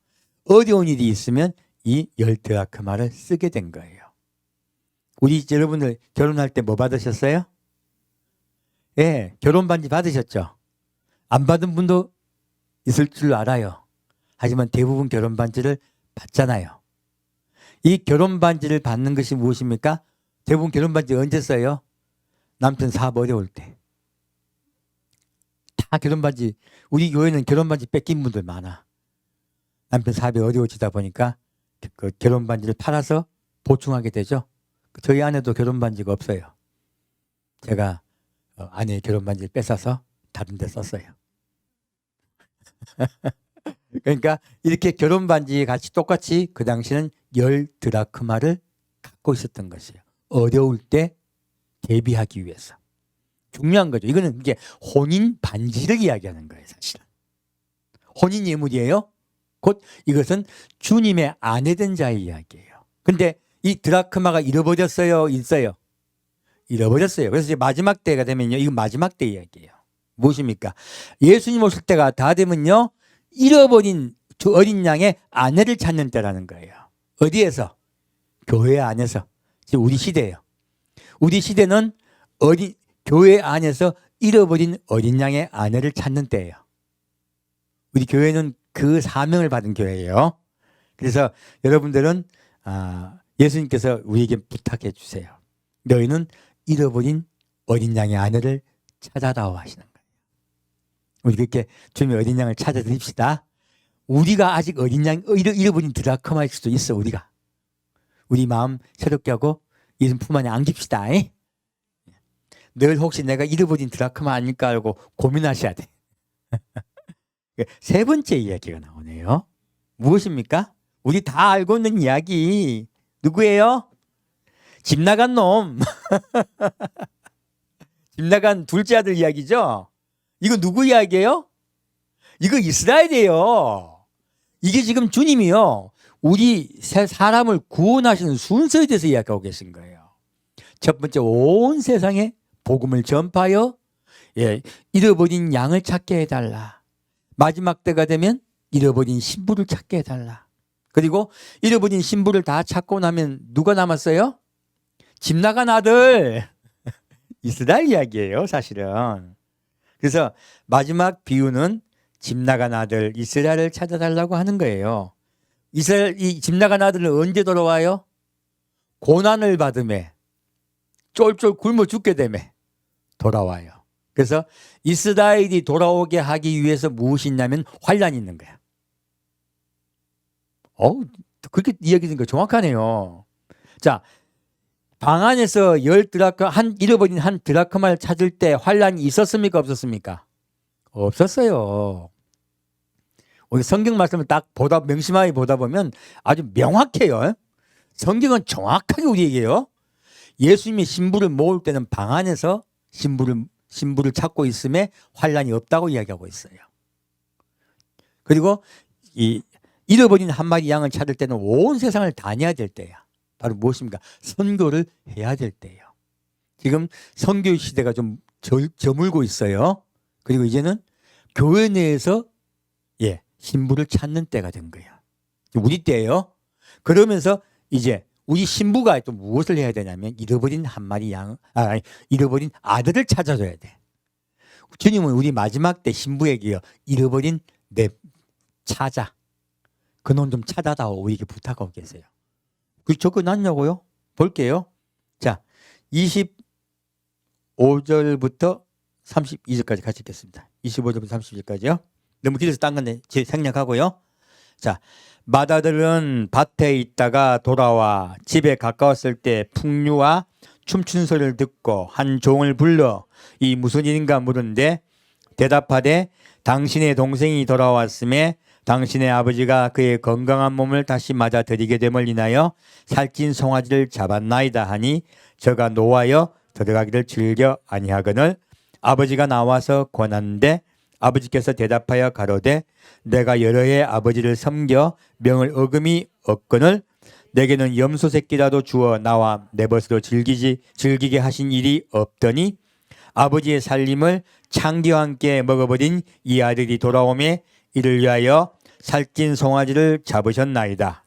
어려운 일이 있으면 이 10 드라크마를 쓰게 된 거예요. 우리 여러분들 결혼할 때 뭐 받으셨어요? 예, 결혼 반지 받으셨죠? 안 받은 분도 있을 줄 알아요. 하지만 대부분 결혼 반지를 받잖아요. 이 결혼 반지를 받는 것이 무엇입니까? 대부분 결혼 반지 언제 써요? 남편 사업 어려울 때. 다 결혼 반지, 우리 교회는 결혼 반지 뺏긴 분들 많아. 남편 사업이 어려워지다 보니까 그 결혼 반지를 팔아서 보충하게 되죠. 저희 아내도 결혼 반지가 없어요. 제가 아내의 결혼 반지를 뺏어서 다른 데 썼어요. 그러니까 이렇게 결혼 반지 같이 똑같이 그 당시는 10 드라크마를 갖고 있었던 것이에요. 어려울 때 대비하기 위해서. 중요한 거죠. 이거는 이게 혼인 반지를 이야기하는 거예요, 사실은. 혼인 예물이에요. 곧 이것은 주님의 아내된 자의 이야기예요. 근데 이 드라크마가 잃어버렸어요, 있어요? 잃어버렸어요. 그래서 이제 마지막 때가 되면요, 이건 마지막 때 이야기예요. 무엇입니까? 예수님 오실 때가 다 되면요, 잃어버린 두 어린 양의 아내를 찾는 때라는 거예요. 어디에서? 교회 안에서. 지금 우리 시대예요. 우리 시대는 교회 안에서 잃어버린 어린 양의 아내를 찾는 때예요. 우리 교회는 그 사명을 받은 교회예요. 그래서 여러분들은 예수님께서 우리에게 부탁해 주세요. 너희는 잃어버린 어린 양의 아내를 찾아다오 하시는 거예요. 우리 그렇게 주님의 어린 양을 찾아드립시다. 우리가 아직 어린 양 잃어버린 드라크마일 수도 있어. 우리가 우리 마음 새롭게 하고 이런 품 안에 안깁시다. 늘 혹시 내가 잃어버린 드라크마 아닐까 하고 고민하셔야 돼. 세 번째 이야기가 나오네요. 무엇입니까? 우리 다 알고 있는 이야기. 누구예요? 집 나간 놈. 집 나간 둘째 아들 이야기죠. 이거 누구 이야기예요? 이거 이스라엘이에요. 이게 지금 주님이요, 우리 사람을 구원하시는 순서에 대해서 이야기하고 계신 거예요. 첫 번째, 온 세상에 복음을 전파하여 잃어버린 양을 찾게 해달라. 마지막 때가 되면 잃어버린 신부를 찾게 해달라. 그리고 잃어버린 신부를 다 찾고 나면 누가 남았어요? 집 나간 아들. 이스라엘 이야기예요, 사실은. 그래서 마지막 비유는 집 나간 아들 이스라엘을 찾아달라고 하는 거예요. 이스라엘, 이 집 나간 아들은 언제 돌아와요? 고난을 받음에, 쫄쫄 굶어 죽게 되매 돌아와요. 그래서 이스라엘이 돌아오게 하기 위해서 무엇이 있냐면 환란이 있는 거야. 그렇게 이야기하는 거 정확하네요. 자, 방 안에서 잃어버린 한 드라크마를 찾을 때 환란이 있었습니까? 없었습니까? 없었어요. 우리 성경 말씀을 딱 명심하게 보다 보면 아주 명확해요. 성경은 정확하게 우리에게요, 예수님이 신부를 모을 때는 방 안에서 신부를 찾고 있음에 환란이 없다고 이야기하고 있어요. 그리고 이 잃어버린 한 마리 양을 찾을 때는 온 세상을 다녀야 될 때야. 바로 무엇입니까? 선교를 해야 될 때예요. 지금 선교 시대가 좀 저물고 있어요. 그리고 이제는 교회 내에서 신부를 찾는 때가 된 거예요. 우리 때예요. 그러면서 이제 우리 신부가 또 무엇을 해야 되냐면 잃어버린 한 마리 잃어버린 아들을 찾아줘야 돼. 주님은 우리 마지막 때 신부에게요, 잃어버린 내 찾아. 그놈 좀 찾아다오. 우리에게 부탁하고 계세요. 그 적어놨냐고요? 볼게요. 자, 25절부터 32절까지 같이 읽겠습니다. 25절부터 32절까지요. 너무 길어서 딴 건데 생략하고요. 자, 맏아들은 밭에 있다가 돌아와 집에 가까웠을 때 풍류와 춤추는 소리를 듣고 한 종을 불러 이 무슨 일인가 물은데 대답하되 당신의 동생이 돌아왔음에 당신의 아버지가 그의 건강한 몸을 다시 맞아들이게 됨을 인하여 살찐 송아지를 잡았나이다 하니 저가 노하여 들어가기를 즐겨 아니하거늘 아버지가 나와서 권하는데 아버지께서 대답하여 가로되 내가 여러 해 아버지를 섬겨 명을 어금이 없거늘 내게는 염소 새끼라도 주어 나와 내 벗으로 즐기게 하신 일이 없더니 아버지의 살림을 창기와 함께 먹어버린 이 아들이 돌아오매 이를 위하여 살찐 송아지를 잡으셨나이다.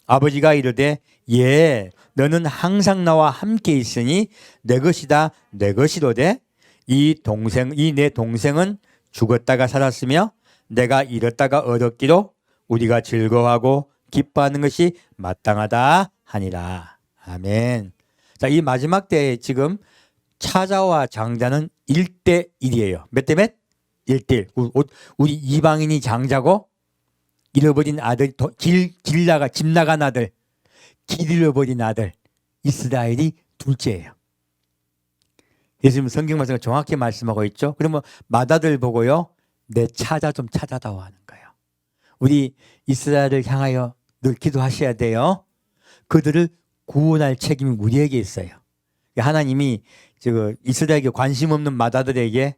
아버지가 이르되 너는 항상 나와 함께 있으니 내 것이다 내 것이로되 이 내 동생은 죽었다가 살았으며 내가 잃었다가 얻었기로 우리가 즐거워하고 기뻐하는 것이 마땅하다 하니라. 아멘. 자, 이 마지막 때에 지금 차자와 장자는 1대1이에요. 몇 대 몇? 1대1. 우리 이방인이 장자고 잃어버린 아들, 집 나간 아들, 길 잃어버린 아들, 이스라엘이 둘째예요. 예수님 성경 말씀을 정확히 말씀하고 있죠. 그러면 맏아들 보고요, 내 찾아 좀 찾아다오 하는 거예요. 우리 이스라엘을 향하여 늘 기도하셔야 돼요. 그들을 구원할 책임이 우리에게 있어요. 하나님이 이스라엘에게 관심 없는 맏아들에게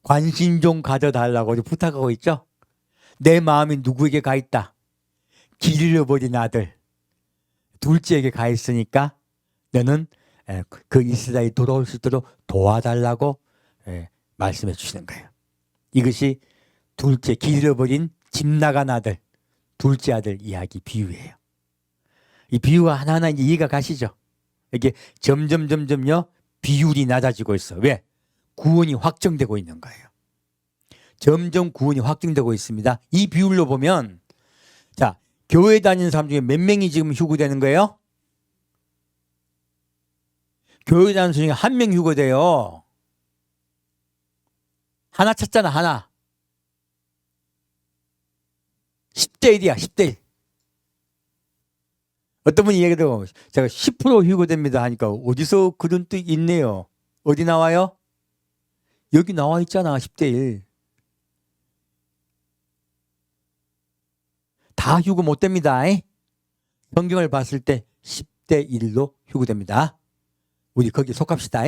관심 좀 가져달라고 부탁하고 있죠. 내 마음이 누구에게 가 있다? 길 잃어버린 아들, 둘째에게 가 있으니까 너는 그 이스라엘이 돌아올 수 있도록 도와달라고 말씀해 주시는 거예요. 이것이 둘째, 길 잃어버린 집 나간 아들, 둘째 아들 이야기 비유예요. 이 비유가 하나하나 이제 이해가 가시죠? 이게 점점요 비율이 낮아지고 있어. 왜? 구원이 확정되고 있는 거예요. 점점 구원이 확정되고 있습니다. 이 비율로 보면, 자, 교회 다니는 사람 중에 몇 명이 지금 휴거되는 거예요? 교회 다니는 사람 중에 한 명 휴거돼요. 하나 찾잖아, 하나. 10대 1이야. 10대 1. 어떤 분이 얘기해도 제가 10% 휴고됩니다 하니까 어디서 그런 뜻 있네요. 어디 나와요? 여기 나와 있잖아. 10대 1. 다 휴고 못 됩니다. 성경을 봤을 때 10대 1로 휴고됩니다. 우리 거기 속합시다.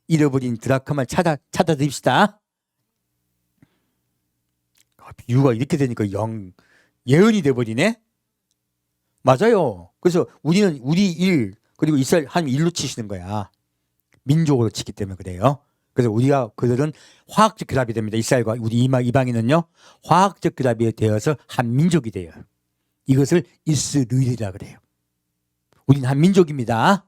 잃어버린 드라크마를 찾아드립시다. 비유가 이렇게 되니까 예언이 돼버리네. 맞아요. 그래서 우리는 우리 일 그리고 이스라엘 하나님 일로 치시는 거야. 민족으로 치기 때문에 그래요. 그래서 그들은 화학적 결합이 됩니다. 이스라엘과 우리 이방인은요 화학적 결합이 되어서 한 민족이 돼요. 이것을 이스라엘이라 그래요. 우리는 한 민족입니다.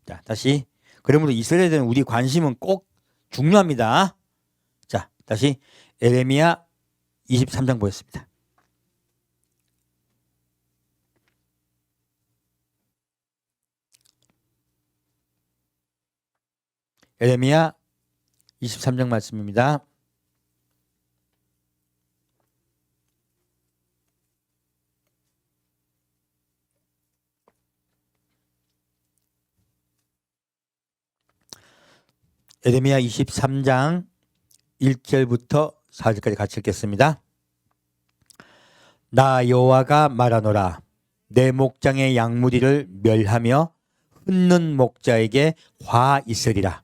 자, 다시. 그러므로 이스라엘에 대한 우리 관심은 꼭 중요합니다. 자, 다시 에레미야 23장 보겠습니다. 에레미야 23장 말씀입니다. 에레미야 23장 1절부터 4절까지 같이 읽겠습니다. 나 여호와가 말하노라. 내 목장의 양무리를 멸하며 흩는 목자에게 화 있으리라.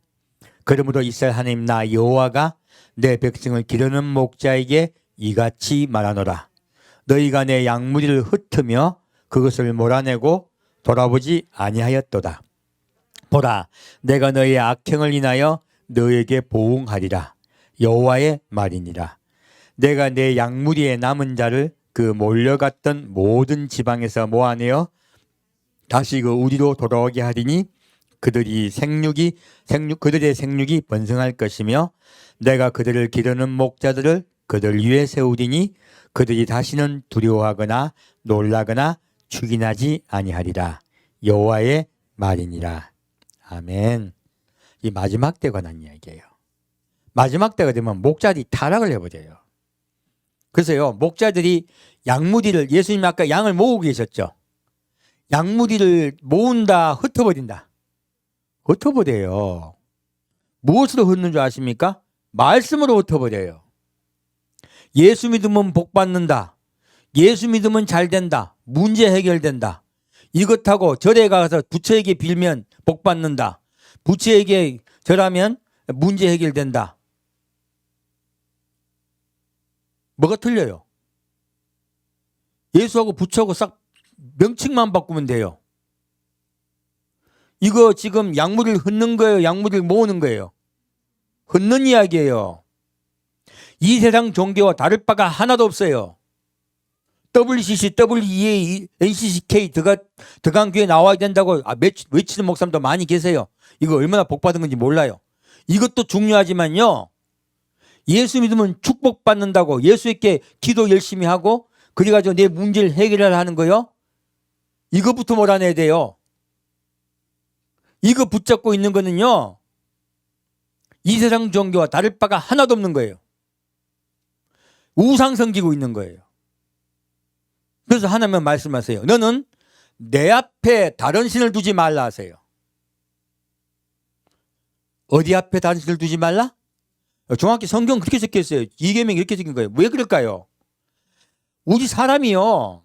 그러므로 이스라엘 하나님 나 여호와가 내 백성을 기르는 목자에게 이같이 말하노라. 너희가 내 양무리를 흩으며 그것을 몰아내고 돌아보지 아니하였도다. 보라, 내가 너희의 악행을 인하여 너에게 보응하리라. 여호와의 말이니라. 내가 내 양무리의 남은 자를 그 몰려갔던 모든 지방에서 모아내어 다시 그 우리로 돌아오게 하리니 그들의 생육이 번성할 것이며 내가 그들을 기르는 목자들을 그들 위에 세우리니 그들이 다시는 두려워하거나 놀라거나 죽인하지 아니하리라. 여호와의 말이니라. 아멘. 이 마지막 때에 관한 이야기예요. 마지막 때가 되면 목자들이 타락을 해버려요. 그래서요 목자들이 양무리를 예수님이 아까 양을 모으고 계셨죠. 양무리를 모은다 흩어버린다. 흩어버려요. 무엇으로 흩는 줄 아십니까? 말씀으로 흩어버려요. 예수 믿으면 복 받는다. 예수 믿으면 잘 된다. 문제 해결된다. 이것하고 절에 가서 부처에게 빌면 복 받는다. 부처에게 절하면 문제 해결된다. 뭐가 틀려요? 예수하고 부처하고 싹 명칭만 바꾸면 돼요. 이거 지금 양무리를 흩는 거예요? 양무리를 모으는 거예요? 흩는 이야기예요. 이 세상 종교와 다를 바가 하나도 없어요. WCC, WEA, NCCK 들어간 교회 나와야 된다고 외치는 목사님도 많이 계세요. 이거 얼마나 복받은 건지 몰라요. 이것도 중요하지만요. 예수 믿으면 축복받는다고 예수께 기도 열심히 하고 그래가지고 내 문제를 해결하는 거요. 이것부터 몰아내야 돼요. 이거 붙잡고 있는 거는요. 이 세상 종교와 다를 바가 하나도 없는 거예요. 우상 섬기고 있는 거예요. 그래서 하나님은 말씀하세요. 너는 내 앞에 다른 신을 두지 말라 하세요. 어디 앞에 다른 신을 두지 말라? 정확히 성경 그렇게 적혀 있어요. 이계명이 이렇게 적힌 거예요. 왜 그럴까요? 우리 사람이요.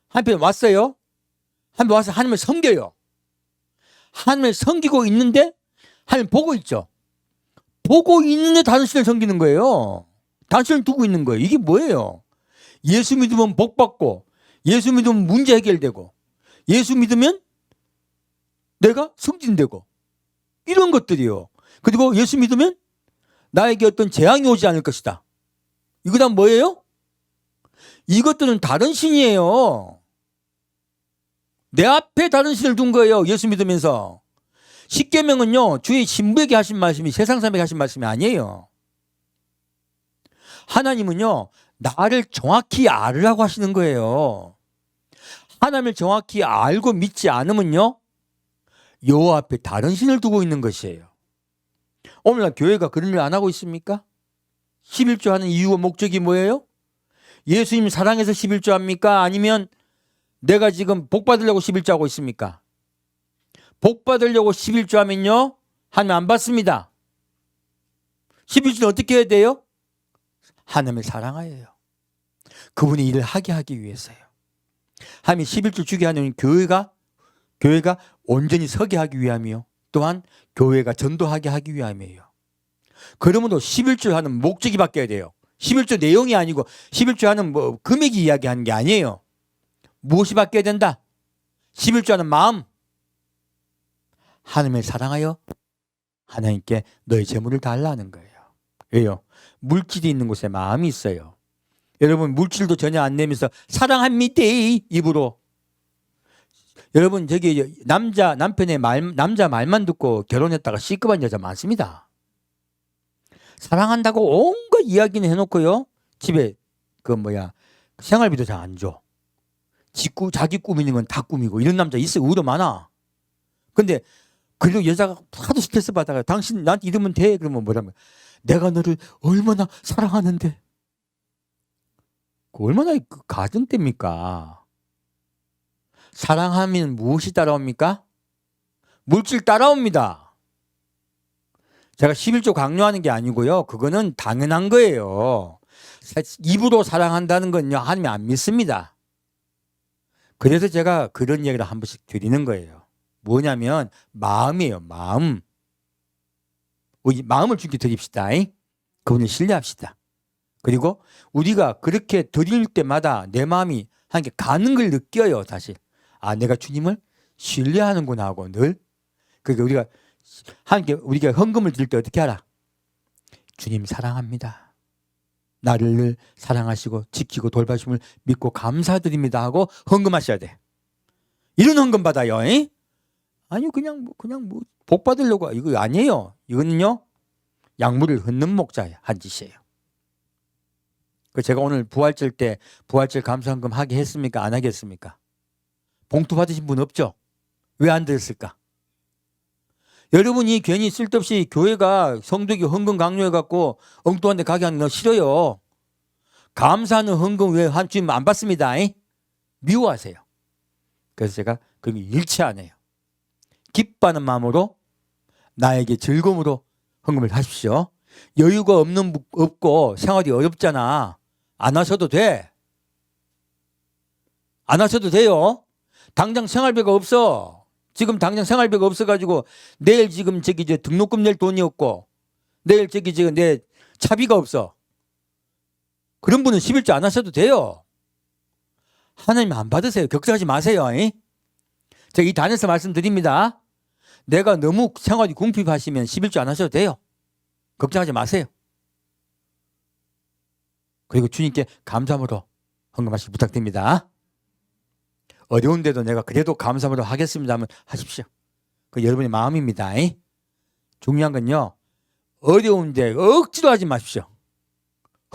한편 왔어요. 한편 와서 하나님을 섬겨요. 하나님을 섬기고 있는데 하나님 보고 있죠. 보고 있는데 다른 신을 섬기는 거예요. 다른 신을 두고 있는 거예요. 이게 뭐예요? 예수 믿으면 복 받고 예수 믿으면 문제 해결되고 예수 믿으면 내가 승진되고 이런 것들이요. 그리고 예수 믿으면 나에게 어떤 재앙이 오지 않을 것이다. 이거 다 뭐예요? 이것들은 다른 신이에요. 내 앞에 다른 신을 둔 거예요. 예수 믿으면서. 십계명은요. 주의 신부에게 하신 말씀이 세상 사람에게 하신 말씀이 아니에요. 하나님은요. 나를 정확히 알으라고 하시는 거예요. 하나님을 정확히 알고 믿지 않으면요. 여호와 앞에 다른 신을 두고 있는 것이에요. 오늘날 교회가 그런 일 안 하고 있습니까? 11조 하는 이유와 목적이 뭐예요? 예수님 사랑해서 11조 합니까? 아니면 내가 지금 복 받으려고 11조 하고 있습니까? 복 받으려고 11조 하면요, 하나님 안 받습니다. 11조는 어떻게 해야 돼요? 하나님을 사랑하여요. 그분이 일을 하게 하기 위해서요. 하나님이 11조 주게 하는 교회가 온전히 서게 하기 위함이요. 또한 교회가 전도하게 하기 위함이에요. 그러므로 11조 하는 목적이 바뀌어야 돼요. 11조 내용이 아니고 11조 하는 뭐 금액이 이야기하는 게 아니에요. 무엇이 바뀌어야 된다? 11조 하는 마음. 하나님을 사랑하여 하나님께 너의 재물을 달라는 거예요. 왜요? 물질이 있는 곳에 마음이 있어요. 여러분 물질도 전혀 안 내면서 사랑합니다 입으로. 여러분 저기 남편의 남자 말만 듣고 결혼했다가 시급한 여자 많습니다. 사랑한다고 온갖 이야기는 해놓고요, 집에 생활비도 잘 안 줘. 자기 꾸미는 건 다 꾸미고 이런 남자 있어요. 의도 많아. 근데 그리고 여자가 하도 스트레스 받다가 당신 나한테 이러면 돼? 그러면 뭐라면 내가 너를 얼마나 사랑하는데. 얼마나 가증됩니까? 사랑하면 무엇이 따라옵니까? 물질 따라옵니다. 제가 11조 강요하는 게 아니고요. 그거는 당연한 거예요. 입으로 사랑한다는 건요, 하나님이 안 믿습니다. 그래서 제가 그런 얘기를 한 번씩 드리는 거예요. 뭐냐면 마음이에요. 마음. 우리 마음을 주께 드립시다. 그분을 신뢰합시다. 그리고 우리가 그렇게 드릴 때마다 내 마음이 함께 가는 걸 느껴요. 사실 내가 주님을 신뢰하는구나 하고 늘. 그러니까 우리가 함께 우리가 헌금을 드릴 때 어떻게 하라? 주님 사랑합니다. 나를 늘 사랑하시고 지키고 돌봐주심을 믿고 감사드립니다 하고 헌금하셔야 돼. 이런 헌금 받아요. 아니 그냥 복 받으려고 이거 아니에요. 이거는요, 약물을 흩는 목자의 한 짓이에요. 제가 오늘 부활절 때 부활절 감사헌금 하게 했습니까? 안 하겠습니까? 봉투 받으신 분 없죠? 왜 안 드렸을까? 여러분이 괜히 쓸데없이 교회가 성도기 헌금 강요해갖고 엉뚱한 데 가게 하는 거 싫어요. 감사하는 헌금 왜 주님 안 받습니다. 미워하세요. 그래서 제가 그게 일치 안 해요. 기뻐하는 마음으로 나에게 즐거움으로 헌금을 하십시오. 여유가 없고 생활이 어렵잖아. 안 하셔도 돼. 안 하셔도 돼요. 당장 생활비가 없어. 지금 당장 생활비가 없어가지고 내일 지금 등록금 낼 돈이 없고 내일 내 차비가 없어. 그런 분은 11조 안 하셔도 돼요. 하나님 안 받으세요. 걱정하지 마세요. 제가 이 단에서 말씀드립니다. 내가 너무 생활이 궁핍하시면 11조 안 하셔도 돼요. 걱정하지 마세요. 그리고 주님께 감사함으로 헌금하시기 부탁드립니다. 어려운데도 내가 그래도 감사함으로 하겠습니다 하면 하십시오. 그 여러분의 마음입니다. 중요한 건요, 어려운데 억지로 하지 마십시오.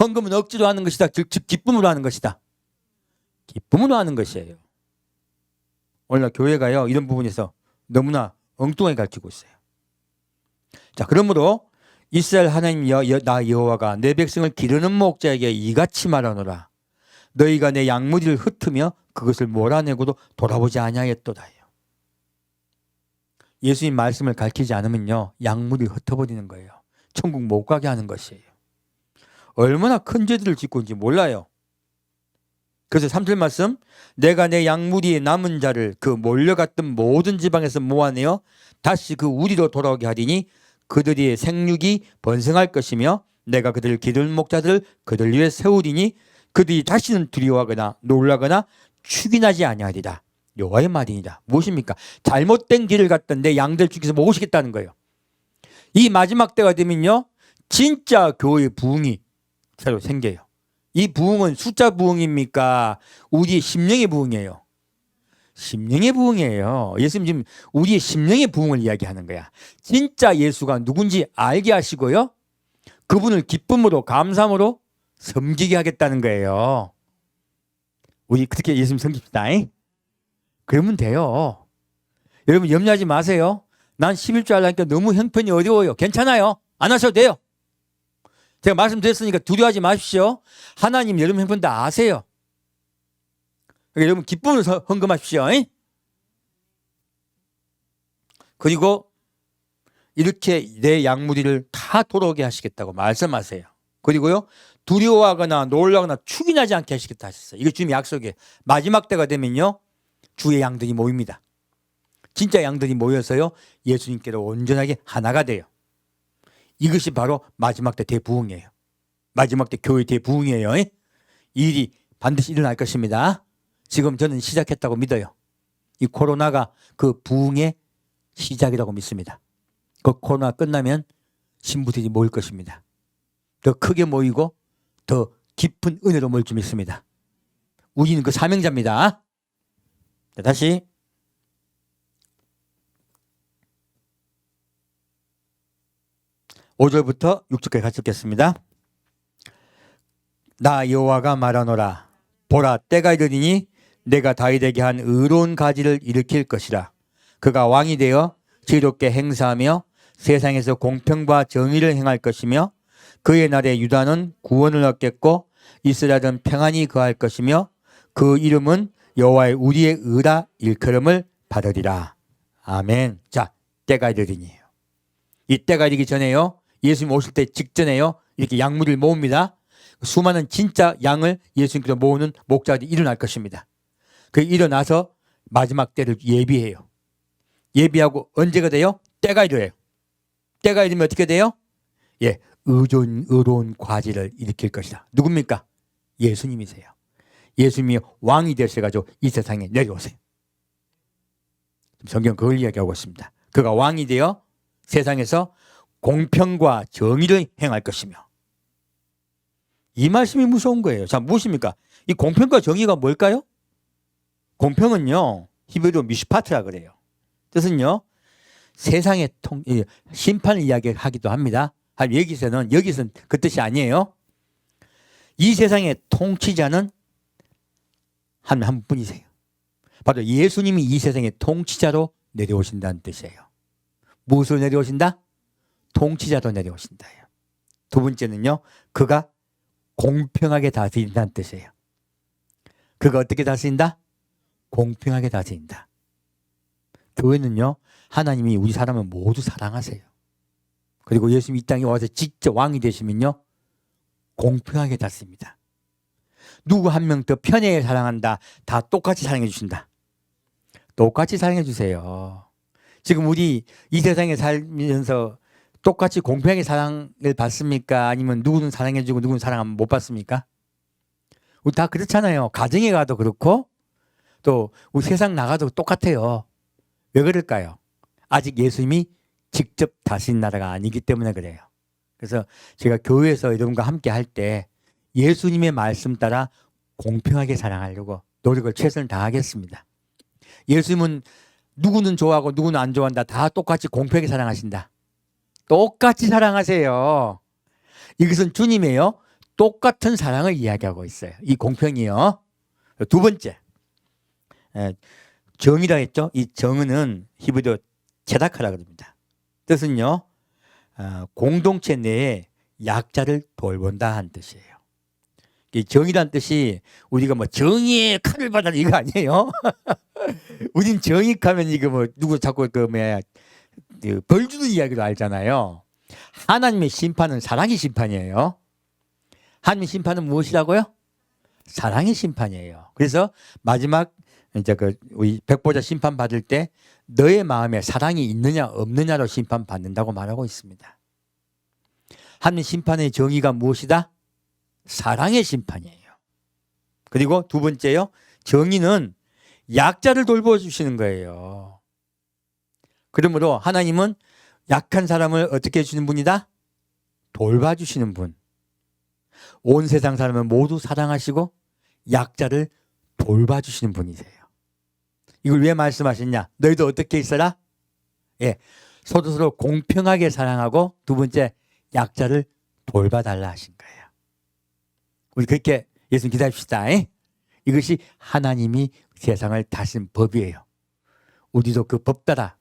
헌금은 억지로 하는 것이다. 즉 기쁨으로 하는 것이다. 기쁨으로 하는 것이에요. 오늘날 교회가요, 이런 부분에서 너무나 엉뚱하게 가르치고 있어요. 자, 그러므로 이스라엘 하나님 나 여호와가 내 백성을 기르는 목자에게 이같이 말하노라. 너희가 내 양무리를 흩으며 그것을 몰아내고도 돌아보지 아니하였도다요. 예수님 말씀을 가르치지 않으면요, 양무리를 흩어버리는 거예요. 천국 못 가게 하는 것이에요. 얼마나 큰 죄들을 짓고 있는지 몰라요. 그래서 3절 말씀, 내가 내 양무리에 남은 자를 그 몰려갔던 모든 지방에서 모아내어 다시 그 우리로 돌아오게 하리니 그들의 생육이 번성할 것이며 내가 그들을 기르는 목자들을 그들 위에 세우리니 그들이 다시는 두려워하거나 놀라거나 축인하지 아니하리라. 여호와의 말이니라. 무엇입니까? 잘못된 길을 갔던 내 양들 중에서 모으시겠다는 거예요. 이 마지막 때가 되면요, 진짜 교회의 부흥이 새로 생겨요. 이 부흥은 숫자 부흥입니까? 우리의 심령의 부흥이에요. 심령의 부흥이에요. 예수님 지금 우리의 심령의 부흥을 이야기하는 거야. 진짜 예수가 누군지 알게 하시고요, 그분을 기쁨으로 감사함으로 섬기게 하겠다는 거예요. 우리 그렇게 예수님 섬깁시다. 그러면 돼요. 여러분 염려하지 마세요. 난 11조 하려니까 너무 형편이 어려워요. 괜찮아요. 안 하셔도 돼요. 제가 말씀드렸으니까 두려워하지 마십시오. 하나님 여러분 형편 다 아세요. 그러니까 여러분 기쁨을 헌금하십시오. 그리고 이렇게 내 양무리를 다 돌아오게 하시겠다고 말씀하세요. 그리고요, 두려워하거나 놀라거나 축이 나지 않게 하시겠다 하셨어요. 이거 주님의 약속이에요. 마지막 때가 되면요, 주의 양들이 모입니다. 진짜 양들이 모여서요, 예수님께로 온전하게 하나가 돼요. 이것이 바로 마지막 때 대부흥이에요. 마지막 때 교회 대부흥이에요. 이 일이 반드시 일어날 것입니다. 지금 저는 시작했다고 믿어요. 이 코로나가 그 부흥의 시작이라고 믿습니다. 그 코로나 끝나면 신부들이 모일 것입니다. 더 크게 모이고 더 깊은 은혜로 모일 줄 믿습니다. 우리는 그 사명자입니다. 자, 다시 5절부터 6절까지 같이 읽겠습니다. 나 여호와가 말하노라. 보라, 때가 이르리니 내가 다윗에게 한 의로운 가지를 일으킬 것이라. 그가 왕이 되어 지혜롭게 행사하며 세상에서 공평과 정의를 행할 것이며 그의 날에 유다는 구원을 얻겠고 이스라엘은 평안히 거할 것이며 그 이름은 여호와의 우리의 의라 일컬음을 받으리라. 아멘. 자, 때가 이르리니요. 이 때가 이르기 전에요, 예수님 오실 때 직전에요, 이렇게 양무리를 모읍니다. 수많은 진짜 양을 예수님께서 모으는 목자들이 일어날 것입니다. 그 일어나서 마지막 때를 예비해요. 예비하고 언제가 돼요? 때가 이르요. 때가 이르면 어떻게 돼요? 예, 의로운 과지를 일으킬 것이다. 누굽니까? 예수님이세요. 예수님이 왕이 되셔가지고 이 세상에 내려오세요. 성경 그걸 이야기하고 있습니다. 그가 왕이 되어 세상에서 공평과 정의를 행할 것이며. 이 말씀이 무서운 거예요. 자, 무엇입니까? 이 공평과 정의가 뭘까요? 공평은요, 히브리어 미슈파트라 그래요. 뜻은요, 세상의 심판을 이야기하기도 합니다. 여기서는 그 뜻이 아니에요. 이 세상의 통치자는 한 분이세요. 바로 예수님이 이 세상의 통치자로 내려오신다는 뜻이에요. 무엇으로 내려오신다? 통치자로 내려오신다예요. 두 번째는요, 그가 공평하게 다스린다는 뜻이에요. 그가 어떻게 다스린다? 공평하게 다스린다. 교회는요, 하나님이 우리 사람을 모두 사랑하세요. 그리고 예수님이 이 땅에 와서 직접 왕이 되시면요, 공평하게 다스립니다. 누구 한 명 더 편하게 사랑한다, 다 똑같이 사랑해 주신다. 똑같이 사랑해 주세요. 지금 우리 이 세상에 살면서 똑같이 공평하게 사랑을 받습니까? 아니면 누구는 사랑해 주고 누구는 사랑 못 받습니까? 우리 다 그렇잖아요. 가정에 가도 그렇고 또 우리 세상 나가도 똑같아요. 왜 그럴까요? 아직 예수님이 직접 다스린 나라가 아니기 때문에 그래요. 그래서 제가 교회에서 여러분과 함께 할 때 예수님의 말씀 따라 공평하게 사랑하려고 노력을 최선을 다하겠습니다. 예수님은 누구는 좋아하고 누구는 안 좋아한다, 다 똑같이 공평하게 사랑하신다. 똑같이 사랑하세요. 이것은 주님의요, 똑같은 사랑을 이야기하고 있어요. 이 공평이요. 두 번째, 정의라 했죠. 이 정의는 히브리어 제다카라 그럽니다. 뜻은요, 공동체 내에 약자를 돌본다 한 뜻이에요. 이 정의란 뜻이 우리가 뭐 정의의 칼을 받아라 이거 아니에요. 우린 정의하면 이거 뭐 누구 자꾸 벌 주는 이야기로 알잖아요. 하나님의 심판은 사랑의 심판이에요. 하나님의 심판은 무엇이라고요? 사랑의 심판이에요. 그래서 마지막 이제 우리 백보자 심판 받을 때 너의 마음에 사랑이 있느냐 없느냐로 심판 받는다고 말하고 있습니다. 하나님 심판의 정의가 무엇이다? 사랑의 심판이에요. 그리고 두 번째요, 정의는 약자를 돌보주시는 거예요. 그러므로 하나님은 약한 사람을 어떻게 해주는 분이다? 돌봐주시는 분. 온 세상 사람을 모두 사랑하시고 약자를 돌봐주시는 분이세요. 이걸 왜 말씀하셨냐? 너희도 어떻게 있어라? 예, 서로 공평하게 사랑하고 두 번째, 약자를 돌봐달라 하신 거예요. 우리 그렇게 예수님 기다립시다. 이것이 하나님이 세상을 다스린 법이에요. 우리도 그 법 따라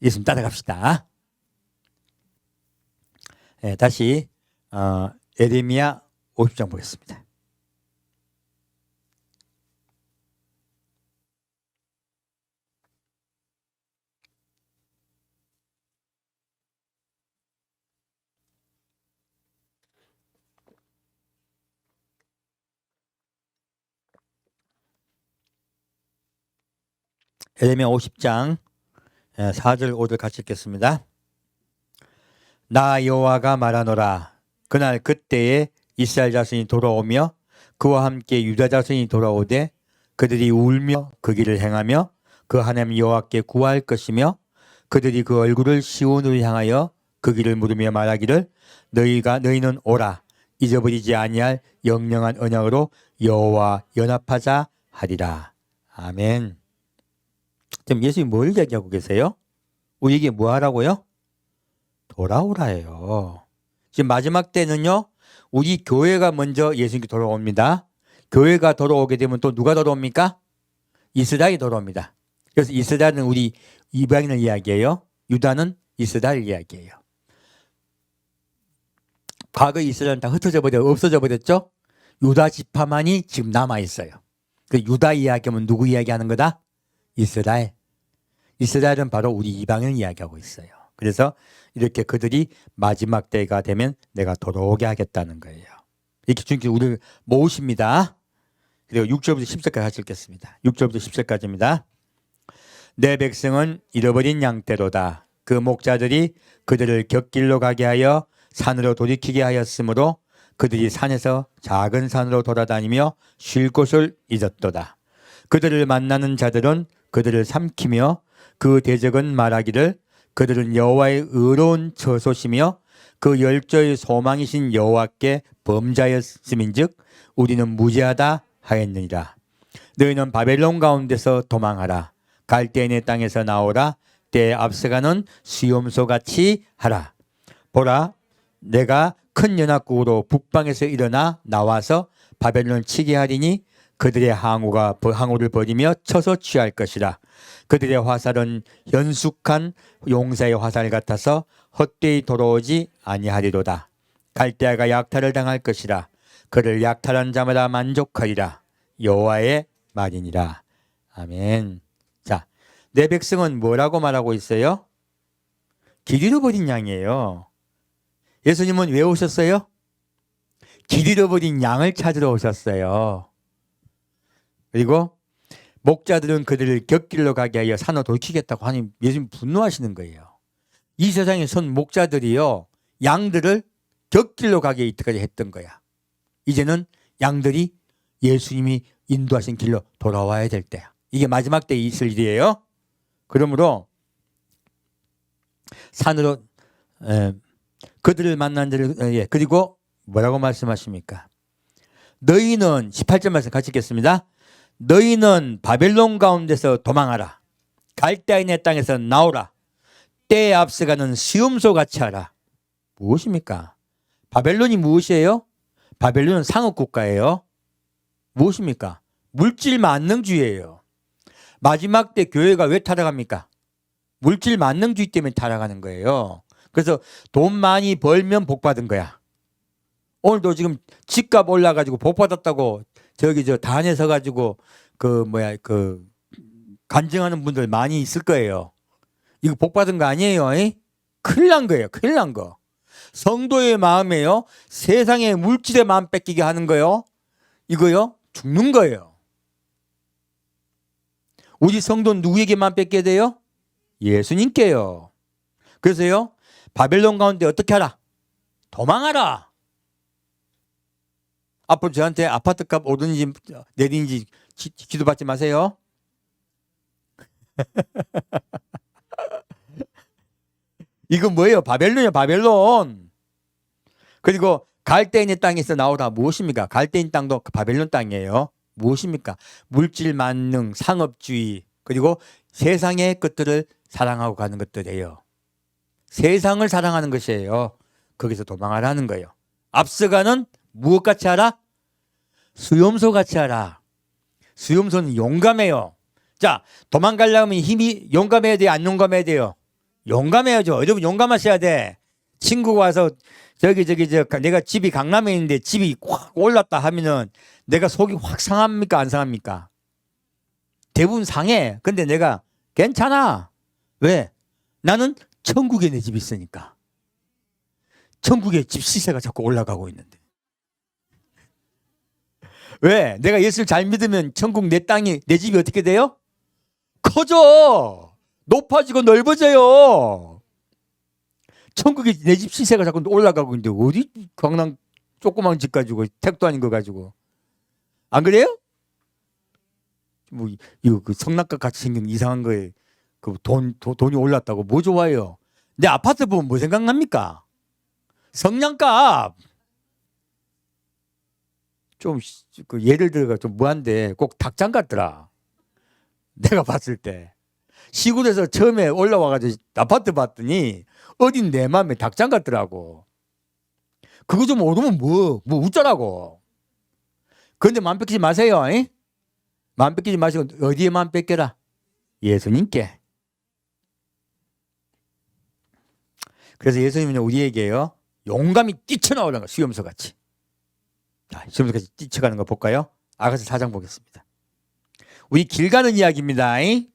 예수님 따라갑시다. 다시 에레미야 50장 보겠습니다. 에레미야 50장 4절 5절 같이 읽겠습니다. 나 여호와가 말하노라. 그날 그때에 이스라엘 자손이 돌아오며 그와 함께 유다 자손이 돌아오되 그들이 울며 그 길을 행하며 그 하나님 여호와께 구할 것이며 그들이 그 얼굴을 시온으로 향하여 그 길을 물으며 말하기를 너희는 오라 잊어버리지 아니할 영영한 언약으로 여호와 연합하자 하리라. 아멘. 지금 예수님이 뭘 얘기하고 계세요? 우리에게 뭐 하라고요? 돌아오라예요. 지금 마지막 때는요, 우리 교회가 먼저 예수님께 돌아옵니다. 교회가 돌아오게 되면 또 누가 돌아옵니까? 이스라엘이 돌아옵니다. 그래서 이스라엘은 우리 이방인을 이야기해요. 유다는 이스라엘 이야기해요. 과거 이스라엘은 다 흩어져 버려 없어져 버렸죠. 유다 지파만이 지금 남아 있어요. 그 유다 이야기하면 누구 이야기하는 거다? 이스라엘. 이스라엘은 바로 우리 이방인을 이야기하고 있어요. 그래서 이렇게 그들이 마지막 때가 되면 내가 돌아오게 하겠다는 거예요. 이렇게 주님께서 우리를 모으십니다. 그리고 6절부터 10절까지 같이 읽겠습니다. 6절부터 10절까지입니다. 내 백성은 잃어버린 양떼로다. 그 목자들이 그들을 곁길로 가게 하여 산으로 돌이키게 하였으므로 그들이 산에서 작은 산으로 돌아다니며 쉴 곳을 잊었도다. 그들을 만나는 자들은 그들을 삼키며 그 대적은 말하기를 그들은 여호와의 의로운 처소시며 그 열조의 소망이신 여호와께 범죄하였음인즉 우리는 무죄하다 하였느니라. 너희는 바벨론 가운데서 도망하라. 갈대인의 땅에서 나오라. 때에 앞서가는 수염소같이 하라. 보라, 내가 큰 연합국으로 북방에서 일어나 나와서 바벨론을 치게 하리니 그들의 항우를 버리며 쳐서 취할 것이라. 그들의 화살은 연숙한 용사의 화살 같아서 헛되이 돌아오지 아니하리로다. 갈대아가 약탈을 당할 것이라. 그를 약탈한 자마다 만족하리라. 여호와의 말이니라. 아멘. 자, 내 백성은 뭐라고 말하고 있어요? 길 잃어버린 양이에요. 예수님은 왜 오셨어요? 길 잃어버린 양을 찾으러 오셨어요. 그리고 목자들은 그들을 곁길로 가게 하여 산으로 돌이키겠다고 하니 예수님 분노하시는 거예요. 이 세상에 선 목자들이요, 양들을 곁길로 가게 이때까지 했던 거야. 이제는 양들이 예수님이 인도하신 길로 돌아와야 될 때야. 이게 마지막 때에 있을 일이에요. 그러므로 산으로 그들을 만난 자를 그리고 뭐라고 말씀하십니까? 너희는 18절 말씀 같이 읽겠습니다. 너희는 바벨론 가운데서 도망하라. 갈대아인의 땅에서 나오라. 때에 앞서가는 시험소 같이 하라. 무엇입니까? 바벨론이 무엇이에요? 바벨론은 상업국가예요. 무엇입니까? 물질 만능주의예요. 마지막 때 교회가 왜 타락합니까? 물질 만능주의 때문에 타락하는 거예요. 그래서 돈 많이 벌면 복 받은 거야. 오늘도 지금 집값 올라가지고 복 받았다고 저기 단에 서가지고 간증하는 분들 많이 있을 거예요. 이거 복 받은 거 아니에요? 큰일 난 거예요. 큰일 난 거. 성도의 마음에요, 세상의 물질의 마음 뺏기게 하는 거요, 이거요, 죽는 거예요. 우리 성도는 누구에게만 뺏게 돼요? 예수님께요. 그래서요, 바벨론 가운데 어떻게 하라? 도망하라. 앞으로 저한테 아파트값 오르는지 내리는지 기도받지 마세요. 이거 뭐예요? 바벨론이요, 바벨론. 그리고 갈대인의 땅에서 나오라. 무엇입니까? 갈대인 땅도 바벨론 땅이에요. 무엇입니까? 물질 만능, 상업주의, 그리고 세상의 것들을 사랑하고 가는 것들이에요. 세상을 사랑하는 것이에요. 거기서 도망하라는 거예요. 앞서가는 무엇같이 하라? 수염소같이 하라. 수염소는 용감해요. 자, 도망가려면 힘이 용감해야 돼요? 안 용감해야 돼요? 용감해야죠. 여러분 용감하셔야 돼. 친구가 와서 내가 집이 강남에 있는데 집이 확 올랐다 하면은 내가 속이 확 상합니까 안 상합니까? 대부분 상해. 근데 내가 괜찮아. 왜? 나는 천국에 내 집이 있으니까. 천국에 집 시세가 자꾸 올라가고 있는데. 왜? 내가 예수를 잘 믿으면 천국 내 땅이 내 집이 어떻게 돼요? 커져. 높아지고 넓어져요. 천국에 내 집 시세가 자꾸 올라가고 있는데 어디 강남 조그만 집 가지고 택도 아닌 거 가지고. 안 그래요? 뭐 이거 그 성낙과 같이 생긴 이상한 거에 그 돈이 올랐다고 뭐 좋아요? 내 아파트 보면 뭐 생각납니까? 성냥값. 좀 그 예를 들어가 좀 무한데 꼭 닭장 같더라. 내가 봤을 때 시골에서 처음에 올라와가지고 아파트 봤더니 어딘 내 맘에 닭장 같더라고. 그거 좀 오르면 뭐 웃자라고. 그런데 마음 뺏기지 마세요. 이? 마음 뺏기지 마시고 어디에 마음 뺏겨라? 예수님께. 그래서 예수님은 우리에게요 용감히 뛰쳐나오라는 거. 수염소같이. 자, 수염소같이 뛰쳐가는 거 볼까요? 아가서 4장 보겠습니다. 우리 길 가는 이야기입니다. 이?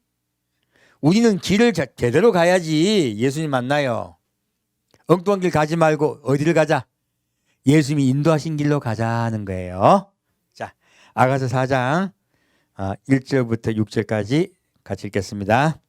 우리는 길을 제대로 가야지 예수님 만나요. 엉뚱한 길 가지 말고 어디를 가자? 예수님이 인도하신 길로 가자는 거예요. 자, 아가서 4장 1절부터 6절까지 같이 읽겠습니다.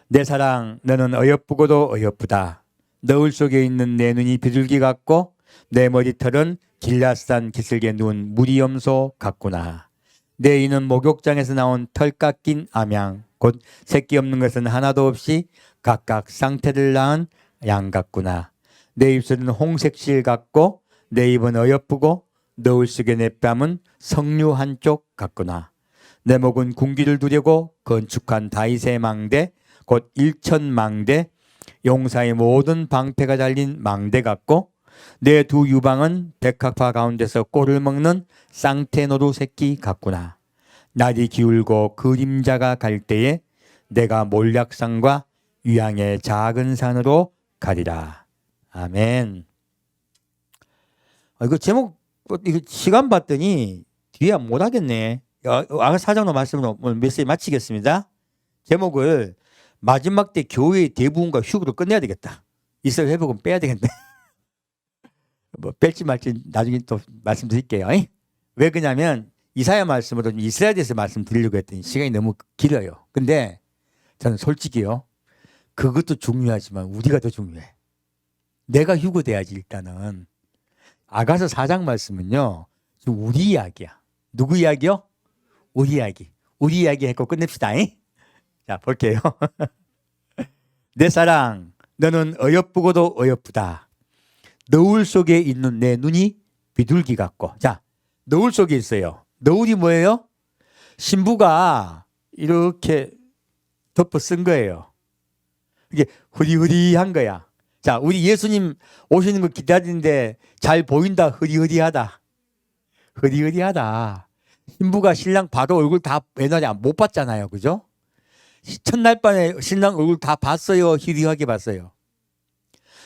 내 사랑 너는 어여쁘고도 어여쁘다. 너울 속에 있는 내 눈이 비둘기 같고 내 머리털은 길앗산 기슭에 누운 무리염소 같구나. 내 이는 목욕장에서 나온 털 깎인 암양 곧 새끼 없는 것은 하나도 없이 각각 쌍태를 낳은 양 같구나. 내 입술은 홍색실 같고 내 입은 어여쁘고 너울 속에 내 뺨은 석류 한쪽 같구나. 내 목은 군기를 두려고 건축한 다윗의 망대 곧 일천망대 용사의 모든 방패가 달린 망대 같고 내 두 유방은 백합화 가운데서 꼴을 먹는 쌍태노루 새끼 같구나. 날이 기울고 그림자가 갈 때에 내가 몰약산과 위양의 작은 산으로 가리라. 아멘. 이거 제목 이거 시간 봤더니 뒤에 못 하겠네. 아가 사장로 말씀으로 오늘 메시지 마치겠습니다. 제목을 마지막 때 교회의 대부분과 휴거로 끝내야 되겠다. 이스라엘 회복은 빼야 되겠네. 뭐 뺄지 말지 나중에 또 말씀드릴게요. 왜 그러냐면 이사야 말씀으로 이스라엘에 대해서 말씀드리려고 했더니 시간이 너무 길어요. 근데 저는 솔직히요. 그것도 중요하지만 우리가 더 중요해. 내가 휴거돼야지 일단은. 아가서 4장 말씀은요. 지금 우리 이야기야. 누구 이야기요? 우리 이야기. 우리 이야기 했고 끝냅시다. 자 볼게요. 내 사랑 너는 어여쁘고도 어여쁘다. 너울 속에 있는 내 눈이 비둘기 같고. 자 너울 속에 있어요. 너울이 뭐예요? 신부가 이렇게 덮어 쓴 거예요. 이게 흐리흐리한 거야. 자 우리 예수님 오시는 거 기다리는데 잘 보인다. 흐리흐리하다. 흐리흐리하다. 신부가 신랑 봐도 얼굴 다 옛날에 못 봤잖아요. 그죠? 첫날 밤에 신랑 얼굴 다 봤어요? 희리하게 봤어요?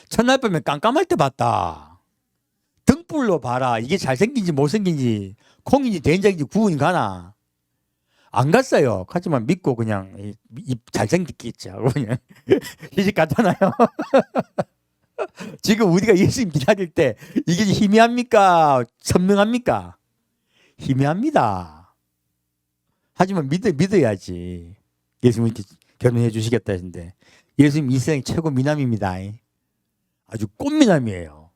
첫날 밤에 깜깜할 때 봤다. 등불로 봐라. 이게 잘생긴지 못생긴지 콩인지 된장인지 구분이 가나? 안 갔어요. 하지만 믿고 그냥 잘생겼겠지 하고 그냥 시집 갔잖아요. 지금 우리가 예수님 기다릴 때 이게 희미합니까? 선명합니까? 희미합니다. 하지만 믿어야지. 예수님 이렇게 결혼해 주시겠다 했는데 예수님 이 세상 최고 미남입니다. 아주 꽃미남이에요.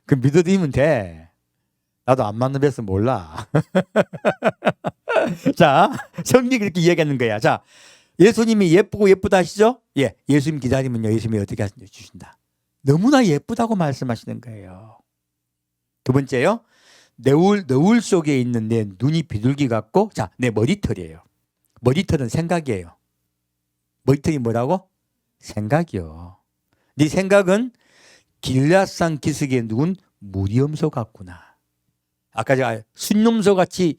그 믿어드리면 돼. 나도 안 맞는 배서 몰라. 자, 성경이 그렇게 이야기하는 거야. 자, 예수님이 예쁘고 예쁘다 하시죠? 예, 예수님 기다리면요. 예수님이 어떻게 하시는지 주신다. 너무나 예쁘다고 말씀하시는 거예요. 두 번째요. 너울 속에 있는 내 눈이 비둘기 같고, 자, 내 머리털이에요. 머리털은 생각이에요. 머리털이 뭐라고? 생각이요. 네 생각은 길앗산 기슭에 누운 무리염소 같구나. 아까 제가 순놈소 같이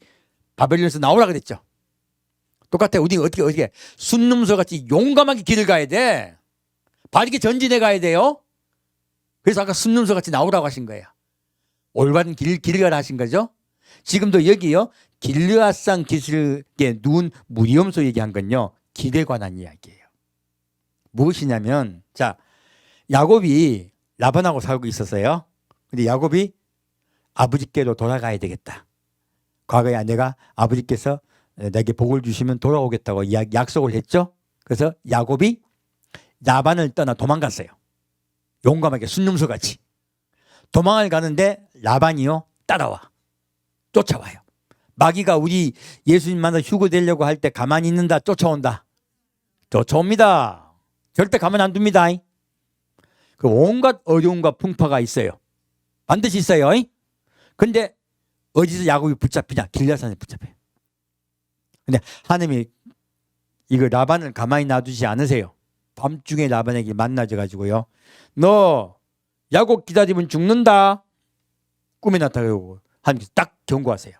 바벨론에서 나오라 그랬죠. 똑같아. 우리 어떻게 순놈소 같이 용감하게 길을 가야 돼. 바르게 전진해 가야 돼요. 그래서 아까 순념소 같이 나오라고 하신 거예요. 올바른 길을 가라 하신 거죠. 지금도 여기요, 길르앗산 기슭에 누운 무리염소 얘기한 건요, 길에 관한 이야기예요. 무엇이냐면, 자, 야곱이 라반하고 살고 있었어요. 근데 야곱이 아버지께로 돌아가야 되겠다. 과거에 내가 아버지께서 내게 복을 주시면 돌아오겠다고 약속을 했죠. 그래서 야곱이 라반을 떠나 도망갔어요. 용감하게 순념소같이 도망을 가는데 라반이요, 따라와, 쫓아와요. 마귀가 우리 예수님 만나 휴거 되려고 할 때 가만히 있는다, 쫓아온다? 쫓아옵니다. 절대 가만 안 둡니다. 그 온갖 어려움과 풍파가 있어요. 반드시 있어요. 근데 어디서 야곱이 붙잡히냐? 길르앗산에 붙잡혀요. 근데 하나님이 이거 라반을 가만히 놔두지 않으세요. 밤중에 라반에게 만나져 가지고요, 너 야곱 기다리면 죽는다. 꿈에 나타나고 하나님께서 딱 경고하세요.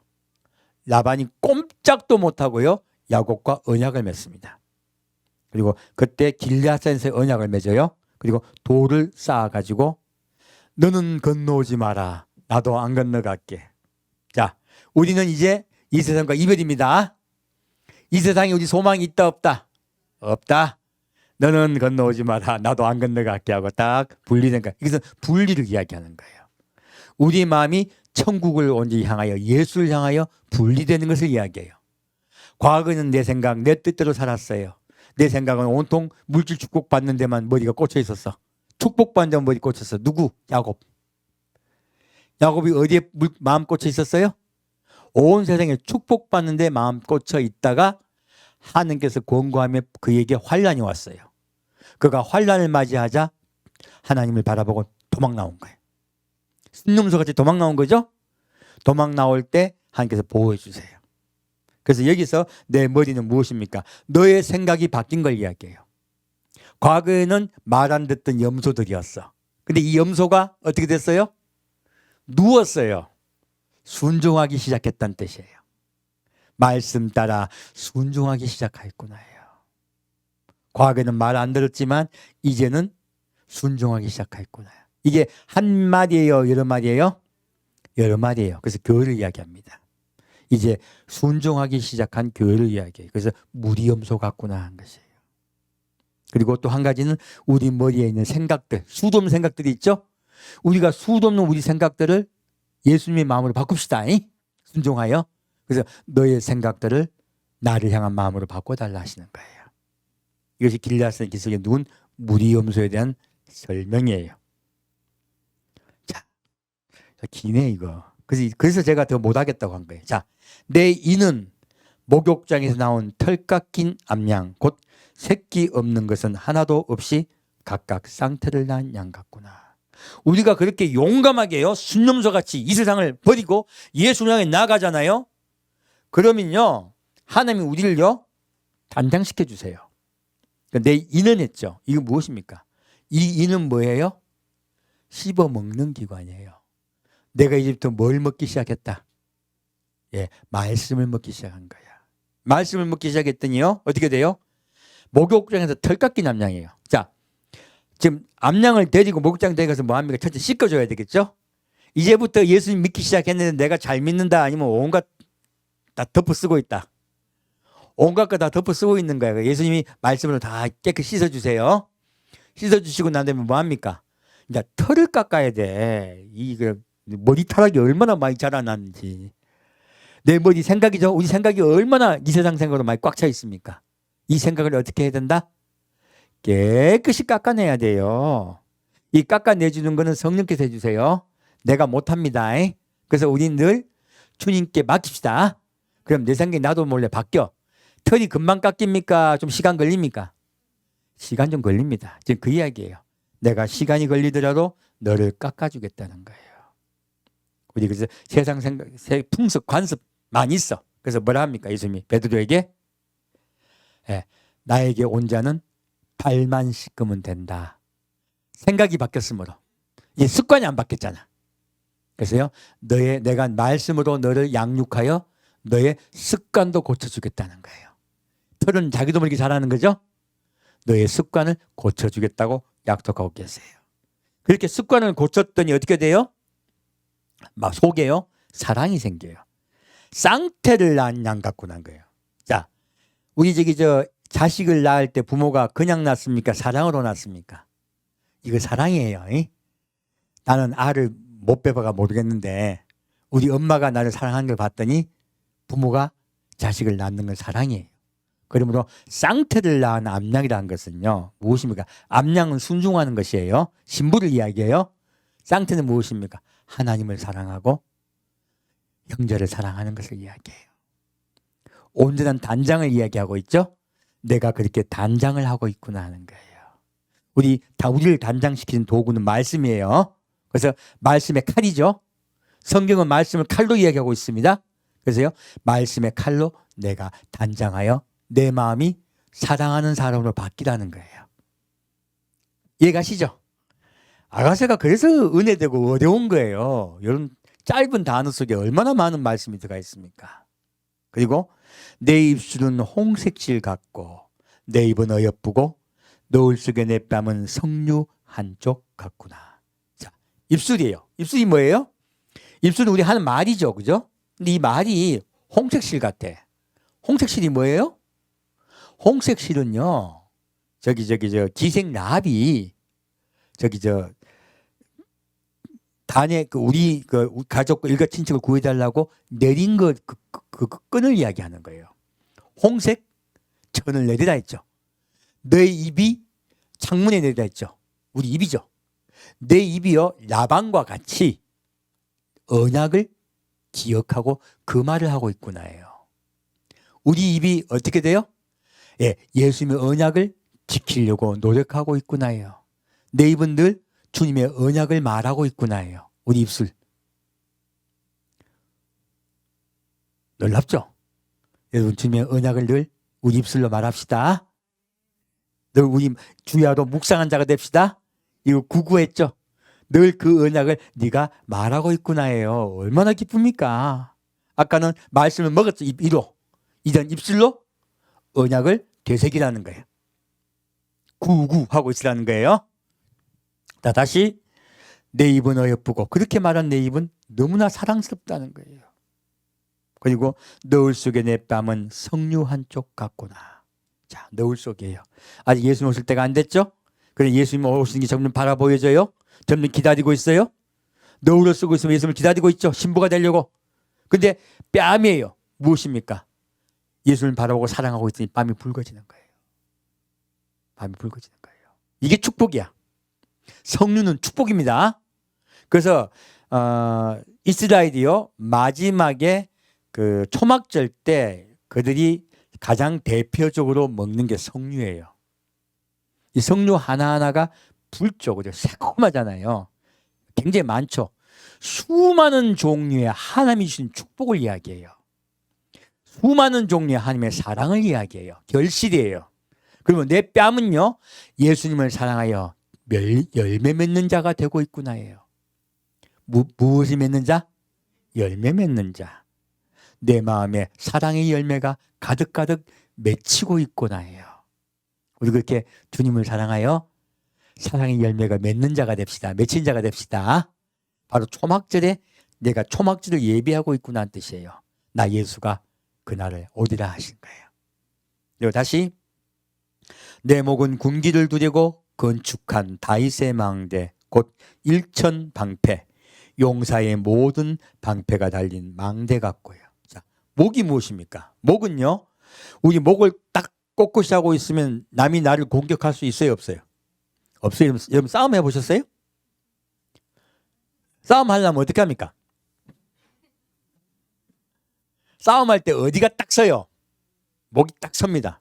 라반이 꼼짝도 못하고요, 야곱과 언약을 맺습니다. 그리고 그때 길르앗산에서 언약을 맺어요. 그리고 돌을 쌓아가지고 너는 건너오지 마라, 나도 안 건너갈게. 자, 우리는 이제 이 세상과 이별입니다. 이 세상에 우리 소망이 있다 없다? 없다. 너는 건너오지 마라, 나도 안 건너갈게 하고 딱 분리된 거예요. 이것은 분리를 이야기하는 거예요. 우리 마음이 천국을 온지 향하여, 예수를 향하여 분리되는 것을 이야기해요. 과거는 내 생각, 내 뜻대로 살았어요. 내 생각은 온통 물질 축복받는 데만 머리가 꽂혀 있었어. 축복받는 데만 머리 꽂혔어. 누구? 야곱. 야곱이 어디에 마음 꽂혀 있었어요? 온 세상에 축복받는 데 마음 꽂혀 있다가 하나님께서 권고하며 그에게 환난이 왔어요. 그가 환난을 맞이하자 하나님을 바라보고 도망 나온 거예요. 순놈소같이 도망 나온 거죠. 도망 나올 때 하나님께서 보호해 주세요. 그래서 여기서 내 머리는 무엇입니까? 너의 생각이 바뀐 걸 이야기해요. 과거에는 말 안 듣던 염소들이었어. 근데 이 염소가 어떻게 됐어요? 누웠어요. 순종하기 시작했다는 뜻이에요. 말씀 따라 순종하기 시작했구나요. 과거에는 말 안 들었지만 이제는 순종하기 시작했구나. 이게 한 마디예요, 여러 마디예요? 여러 마디예요. 그래서 교회를 이야기합니다. 이제 순종하기 시작한 교회를 이야기해요. 그래서 무리염소 같구나 한 것이에요. 그리고 또 한 가지는 우리 머리에 있는 생각들, 수도 없는 생각들이 있죠. 우리가 수도 없는 우리 생각들을 예수님의 마음으로 바꿉시다. 순종하여. 그래서 너의 생각들을 나를 향한 마음으로 바꿔달라 하시는 거예요. 이것이 길르앗산 기슭에 누운 무리염소에 대한 설명이에요. 자, 기네 이거. 그래서 제가 더 못하겠다고 한 거예요. 자, 내 이는 목욕장에서 나온 털 깎인 암양, 곧 새끼 없는 것은 하나도 없이 각각 쌍태를 낳은 양 같구나. 우리가 그렇게 용감하게요, 순념소같이 이 세상을 버리고 예수를 향해 나가잖아요. 그러면요, 하나님이 우리를요 단장시켜 주세요. 내 이는 했죠. 이거 무엇입니까? 이 이는 뭐예요? 씹어 먹는 기관이에요. 내가 이제부터 뭘 먹기 시작했다? 예, 말씀을 먹기 시작한 거야. 말씀을 먹기 시작했더니요, 어떻게 돼요? 목욕장에서 털 깎인 암양이에요. 자, 지금 암양을 데리고 목욕장 데리고서 뭐 합니까? 첫째 씻겨줘야 되겠죠? 이제부터 예수님 믿기 시작했는데 내가 잘 믿는다, 아니면 온갖 다 덮어쓰고 있다. 온갖 거 다 덮어쓰고 있는 거예요. 예수님이 말씀으로 다 깨끗이 씻어주세요. 씻어주시고 난 다음에 뭐 합니까? 이제 털을 깎아야 돼. 이거 머리카락이 얼마나 많이 자라났는지. 내 머리 생각이죠. 우리 생각이 얼마나 이 세상 생각으로 많이 꽉 차 있습니까? 이 생각을 어떻게 해야 된다? 깨끗이 깎아내야 돼요. 이 깎아내주는 거는 성령께서 해주세요. 내가 못합니다. 그래서 우리는 늘 주님께 맡깁시다. 그럼 내 생각이 나도 몰래 바뀌어. 털이 금방 깎입니까? 좀 시간 걸립니까? 시간 좀 걸립니다. 지금 그 이야기예요. 내가 시간이 걸리더라도 너를 깎아주겠다는 거예요. 우리 그래서 세상 생각, 풍습, 관습 많이 있어. 그래서 뭐라 합니까? 예수님이 베드로에게, 예, 나에게 온 자는 발만 씻으면 된다. 생각이 바뀌었으므로. 이 습관이 안 바뀌었잖아. 그래서요, 내가 말씀으로 너를 양육하여 너의 습관도 고쳐주겠다는 거예요. 털은 자기도 모르게 잘하는 거죠. 너의 습관을 고쳐주겠다고 약속하고 계세요. 그렇게 습관을 고쳤더니 어떻게 돼요? 막 속에요 사랑이 생겨요. 쌍태를 낳은 양 같고 난 거예요. 자, 우리 자식을 낳을 때 부모가 그냥 낳습니까? 사랑으로 낳습니까? 이거 사랑이에요. 나는 알을 못 배봐가 모르겠는데 우리 엄마가 나를 사랑하는 걸 봤더니 부모가 자식을 낳는 건 사랑이에요. 그러므로 쌍태를 낳은 암양이라는 것은요 무엇입니까? 암양은 순종하는 것이에요. 신부를 이야기해요. 쌍태는 무엇입니까? 하나님을 사랑하고 형제를 사랑하는 것을 이야기해요. 온전한 단장을 이야기하고 있죠. 내가 그렇게 단장을 하고 있구나 하는 거예요. 우리를 단장시키는 도구는 말씀이에요. 그래서 말씀의 칼이죠. 성경은 말씀을 칼로 이야기하고 있습니다. 그래서요 말씀의 칼로 내가 단장하여 내 마음이 사랑하는 사람으로 바뀌라는 거예요. 이해가시죠? 아가새가 그래서 은혜되고 어려운 거예요. 이런 짧은 단어 속에 얼마나 많은 말씀이 들어가 있습니까? 그리고 내 입술은 홍색실 같고 내 입은 어여쁘고 노을 속에 내 뺨은 석류 한쪽 같구나. 자, 입술이에요. 입술이 뭐예요? 입술은 우리 하는 말이죠. 그죠? 근데 이 말이 홍색실 같아. 홍색실이 뭐예요? 홍색실은요. 기생나비 단에 우리 가족 일가 친척을 구해달라고 내린 그 끈을 이야기하는 거예요. 홍색 천을 내리라 했죠. 너의 입이 창문에 내리라 했죠. 우리 입이죠. 내 입이요 라방과 같이 언약을 기억하고 그 말을 하고 있구나예요. 우리 입이 어떻게 돼요? 예수님의 언약을 지키려고 노력하고 있구나예요. 내 입은 늘 주님의 언약을 말하고 있구나예요. 우리 입술. 놀랍죠? 여러분 주님의 언약을 늘 우리 입술로 말합시다. 늘 우리 주야로 묵상한 자가 됩시다. 이거 구구했죠? 늘 그 언약을 네가 말하고 있구나예요. 얼마나 기쁩니까? 아까는 말씀을 먹었죠. 입으로. 이전 입술로 언약을 되새기라는 거예요. 구구하고 있으라는 거예요. 자, 다시 내 입은 어여쁘고 그렇게 말한 내 입은 너무나 사랑스럽다는 거예요. 그리고 너울 속에 내 뺨은 석류 한쪽 같구나. 자, 너울 속이에요. 아직 예수님 오실 때가 안 됐죠? 그래 예수님 오시는 게 점점 바라 보여져요. 점점 기다리고 있어요. 너울을 쓰고 있으면 예수님을 기다리고 있죠. 신부가 되려고. 근데 뺨이에요. 무엇입니까? 예수님을 바라보고 사랑하고 있으니 뺨이 붉어지는 거예요. 뺨이 붉어지는 거예요. 이게 축복이야. 석류는 축복입니다. 그래서 이스라엘이요 마지막에 그 초막절 때 그들이 가장 대표적으로 먹는 게 석류예요. 이 석류 하나하나가 붉죠. 그죠? 새콤하잖아요. 굉장히 많죠. 수많은 종류의 하나님이 주신 축복을 이야기해요. 수많은 종류의 하나님의 사랑을 이야기해요. 결실이에요. 그러면 내 뺨은요 예수님을 사랑하여 열매 맺는 자가 되고 있구나예요. 무엇이 맺는 자? 열매 맺는 자. 내 마음에 사랑의 열매가 가득가득 맺히고 있구나예요. 우리 그렇게 주님을 사랑하여 사랑의 열매가 맺는 자가 됩시다. 맺힌 자가 됩시다. 바로 초막절에 내가 초막절을 예비하고 있구나 하는 뜻이에요. 나 예수가 그날을 오리라 하신 거예요. 그리고 다시 내 목은 군기를 두르고 건축한 다윗의 망대 곧 일천방패 용사의 모든 방패가 달린 망대 같고요. 자, 목이 무엇입니까? 목은요 우리 목을 딱 꼿꼿이 하고 있으면 남이 나를 공격할 수 있어요 없어요? 없어요. 여러분 싸움 해보셨어요? 싸움 하려면 어떻게 합니까? 싸움할 때 어디가 딱 서요? 목이 딱 섭니다.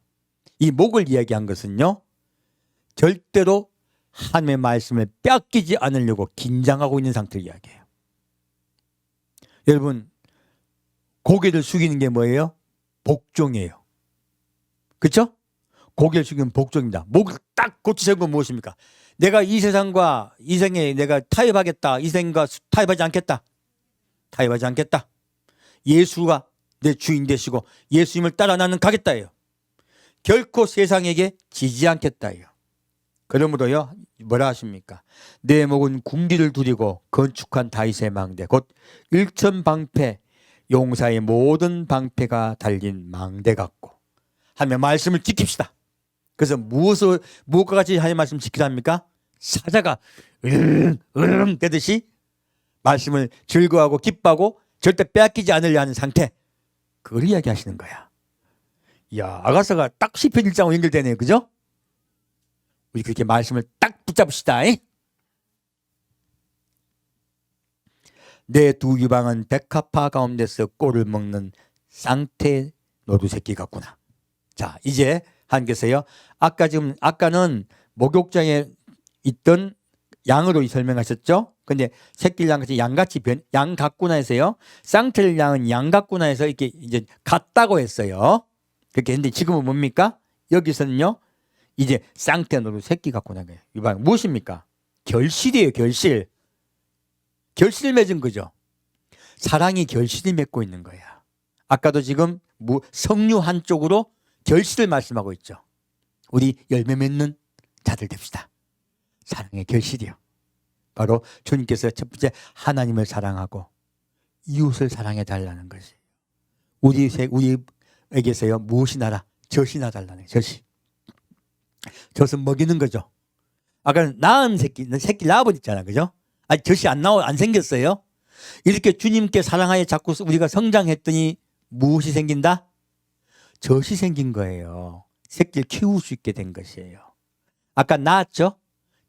이 목을 이야기한 것은요 절대로 하나님의 말씀을 뺏기지 않으려고 긴장하고 있는 상태를 이야기해요. 여러분 고개를 숙이는 게 뭐예요? 복종이에요. 그렇죠? 고개를 숙이는 복종입니다. 목을 딱 곧이 세운 건 무엇입니까? 내가 이 세상과 이 생에 내가 타협하겠다. 이 생과 타협하지 않겠다. 타협하지 않겠다. 예수가 내 주인 되시고 예수님을 따라 나는 가겠다예요. 결코 세상에게 지지 않겠다예요. 그러므로요 뭐라 하십니까? 내 목은 군기를 두리고 건축한 다윗의 망대 곧 일천방패 용사의 모든 방패가 달린 망대 같고 하며 말씀을 지킵시다. 그래서 무엇과 같이 하나님 말씀 지키랍니까? 사자가 으릉 되듯이 말씀을 즐거워하고 기뻐하고 절대 빼앗기지 않으려 하는 상태, 그걸 이야기하시는 거야. 이야, 아가서가 딱 시편 1장으로 연결되네요. 그죠? 우리 그렇게 말씀을 딱 붙잡읍시다. 내 두 유방은 백합화 가운데서 꼴을 먹는 쌍태 노루 새끼 같구나. 자, 이제 한께서요. 아까는 목욕장에 있던 양으로 설명하셨죠? 근데 새끼 양같이 양 같구나 해서요. 쌍태 양은 양 같구나 해서 이렇게 이제 같다고 했어요. 그렇게 했는데 지금은 뭡니까? 여기서는요. 이제 쌍태 노루 새끼 같구나. 유방 무엇입니까? 결실이에요. 결실. 결실을 맺은 거죠. 사랑이 결실을 맺고 있는 거야. 아까도 지금 성류 한쪽으로 결실을 말씀하고 있죠. 우리 열매 맺는 자들 됩시다. 사랑의 결실이요. 바로 주님께서 첫 번째 하나님을 사랑하고 이웃을 사랑해 달라는 것이에요. 우리에게서요 무엇이 나라? 젖이 나달라는 거예요. 젖은 먹이는 거죠. 아까 낳은 새끼 낳아버렸잖아. 그죠? 아직 젖이 안 생겼어요. 이렇게 주님께 사랑하여 자꾸 우리가 성장했더니 무엇이 생긴다? 젖이 생긴 거예요. 새끼를 키울 수 있게 된 것이에요. 아까 낳았죠?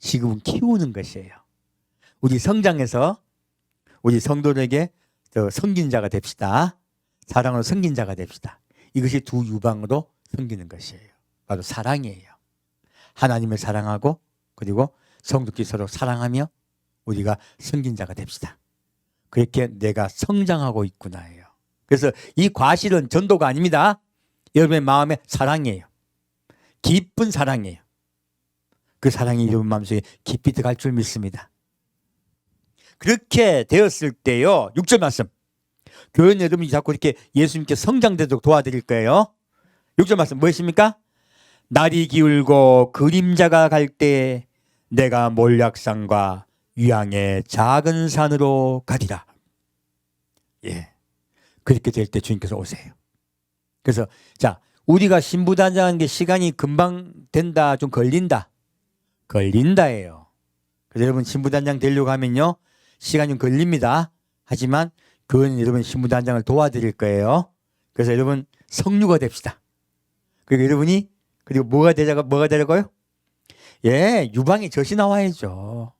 지금은 키우는 것이에요. 우리 성장해서 우리 성도들에게 섬긴 자가 됩시다. 사랑으로 섬긴 자가 됩시다. 이것이 두 유방으로 섬기는 것이에요. 바로 사랑이에요. 하나님을 사랑하고 그리고 성도끼리 서로 사랑하며 우리가 섬긴 자가 됩시다. 그렇게 내가 성장하고 있구나예요. 그래서 이 과실은 전도가 아닙니다. 여러분의 마음의 사랑이에요. 깊은 사랑이에요. 그 사랑이 여러분 마음속에 깊이 들어갈 줄 믿습니다. 그렇게 되었을 때요. 6절 말씀. 교회 여러분이 자꾸 이렇게 예수님께 성장되도록 도와드릴 거예요. 6절 말씀 무엇입니까? 날이 기울고 그림자가 갈 때 내가 몰약산과 유양의 작은 산으로 가리라. 예, 그렇게 될 때 주님께서 오세요. 그래서 자, 우리가 신부단장하는 게 시간이 금방 된다, 좀 걸린다예요. 그래서 여러분 신부단장 되려고 하면요 시간이 좀 걸립니다. 하지만 그건 여러분 신부단장을 도와드릴 거예요. 그래서 여러분 성류가 됩시다. 그리고 여러분이 그리고 뭐가 되려고요? 예, 유방의 젖이 나와야죠.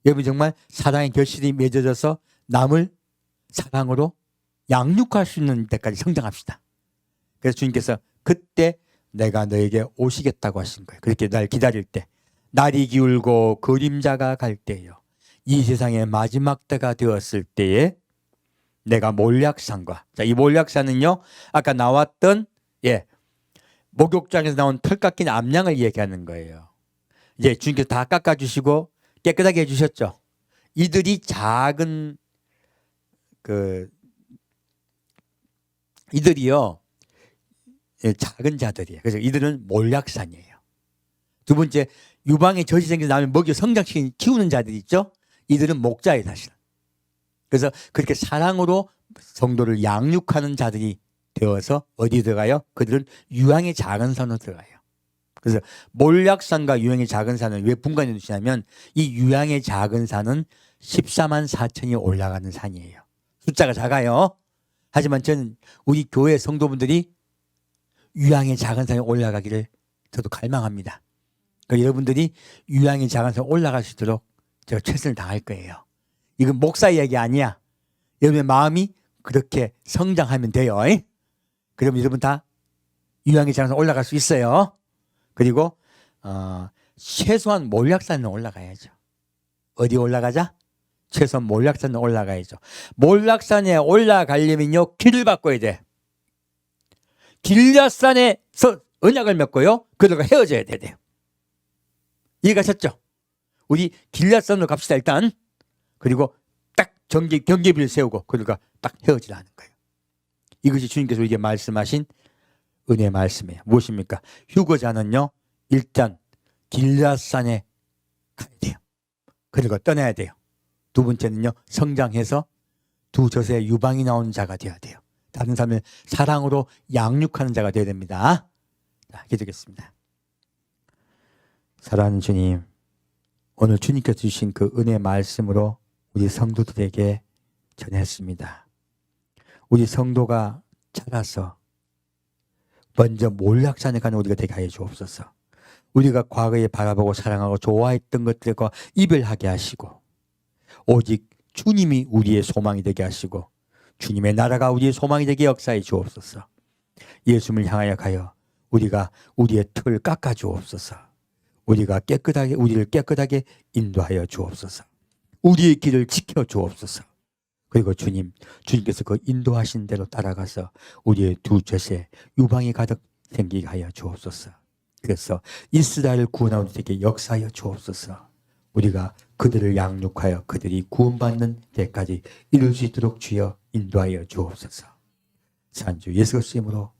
여러분 정말 사랑의 결실이 맺어져서 남을 사랑으로 양육할 수 있는 데까지 성장합시다. 그래서 주님께서 그때 내가 너에게 오시겠다고 하신 거예요. 그렇게 날 기다릴 때 날이 기울고 그림자가 갈 때요. 이 세상의 마지막 때가 되었을 때에 내가 몰약산과 자, 이 몰약산은요 아까 나왔던 목욕장에서 나온 털 깎인 암양을 얘기하는 거예요. 이제 주님께서 다 깎아주시고 깨끗하게 해주셨죠. 이들이 이들이요 작은 자들이에요. 그래서 이들은 몰약산이에요. 두 번째 유방에 젖이 생겨서 나면 먹여 성장시키는 키우는 자들이 있죠. 이들은 목자예요 사실은. 그래서 그렇게 사랑으로 성도를 양육하는 자들이 되어서 어디 들어가요? 그들은 유황의 작은 산으로 들어가요. 그래서 몰약산과 유황의 작은 산은 왜 분간해 두시냐면 이 유황의 작은 산은 14만 4천이 올라가는 산이에요. 숫자가 작아요. 하지만 저는 우리 교회 성도분들이 유황의 작은 산에 올라가기를 저도 갈망합니다. 그러니까 여러분들이 유황의 작은 산에 올라갈 수 있도록 제가 최선을 다할 거예요. 이건 목사 이야기 아니야. 여러분의 마음이 그렇게 성장하면 돼요. 그럼 여러분 다 유황의 작은 산에 올라갈 수 있어요. 그리고 최소한 몰약산에 올라가야죠. 어디 올라가자? 최소한 몰약산에 올라가야죠. 몰약산에 올라가려면요 길을 바꿔야 돼. 길앗산에서 언약을 맺고요 그들과 헤어져야 돼요. 이해가셨죠? 우리 길앗산으로 갑시다 일단. 그리고 딱 경계비를 세우고 그들과 딱 헤어지라 하는 거예요. 이것이 주님께서 우리에게 말씀하신 은혜의 말씀이에요. 무엇입니까? 휴거자는요 일단 길앗산에 가야 돼요. 그리고 떠나야 돼요. 두 번째는요, 성장해서 두 젖에 유방이 나오는 자가 되어야 돼요. 다른 사람을 사랑으로 양육하는 자가 되어야 됩니다. 자, 기도하겠습니다. 사랑하는 주님, 오늘 주님께서 주신 그 은혜 말씀으로 우리 성도들에게 전했습니다. 우리 성도가 자라서 먼저 몰락산에 가는 우리가 되게 하여 주옵소서. 우리가 과거에 바라보고 사랑하고 좋아했던 것들과 이별하게 하시고 오직 주님이 우리의 소망이 되게 하시고 주님의 나라가 우리의 소망이 되게 역사해 주옵소서. 예수님을 향하여 가요 우리가 우리의 틀을 깎아 주옵소서. 우리를 깨끗하게 인도하여 주옵소서. 우리의 길을 지켜 주옵소서. 그리고 주님께서 그 인도하신 대로 따라가서 우리의 두 젖에 유방이 가득 생기게 하여 주옵소서. 그래서 이스라엘을 구원하는 우리에게 역사하여 주옵소서. 우리가 그들을 양육하여 그들이 구원받는 데까지 이룰 수 있도록 주여 인도하여 주옵소서. 산주 예수 그리스도의 이름으로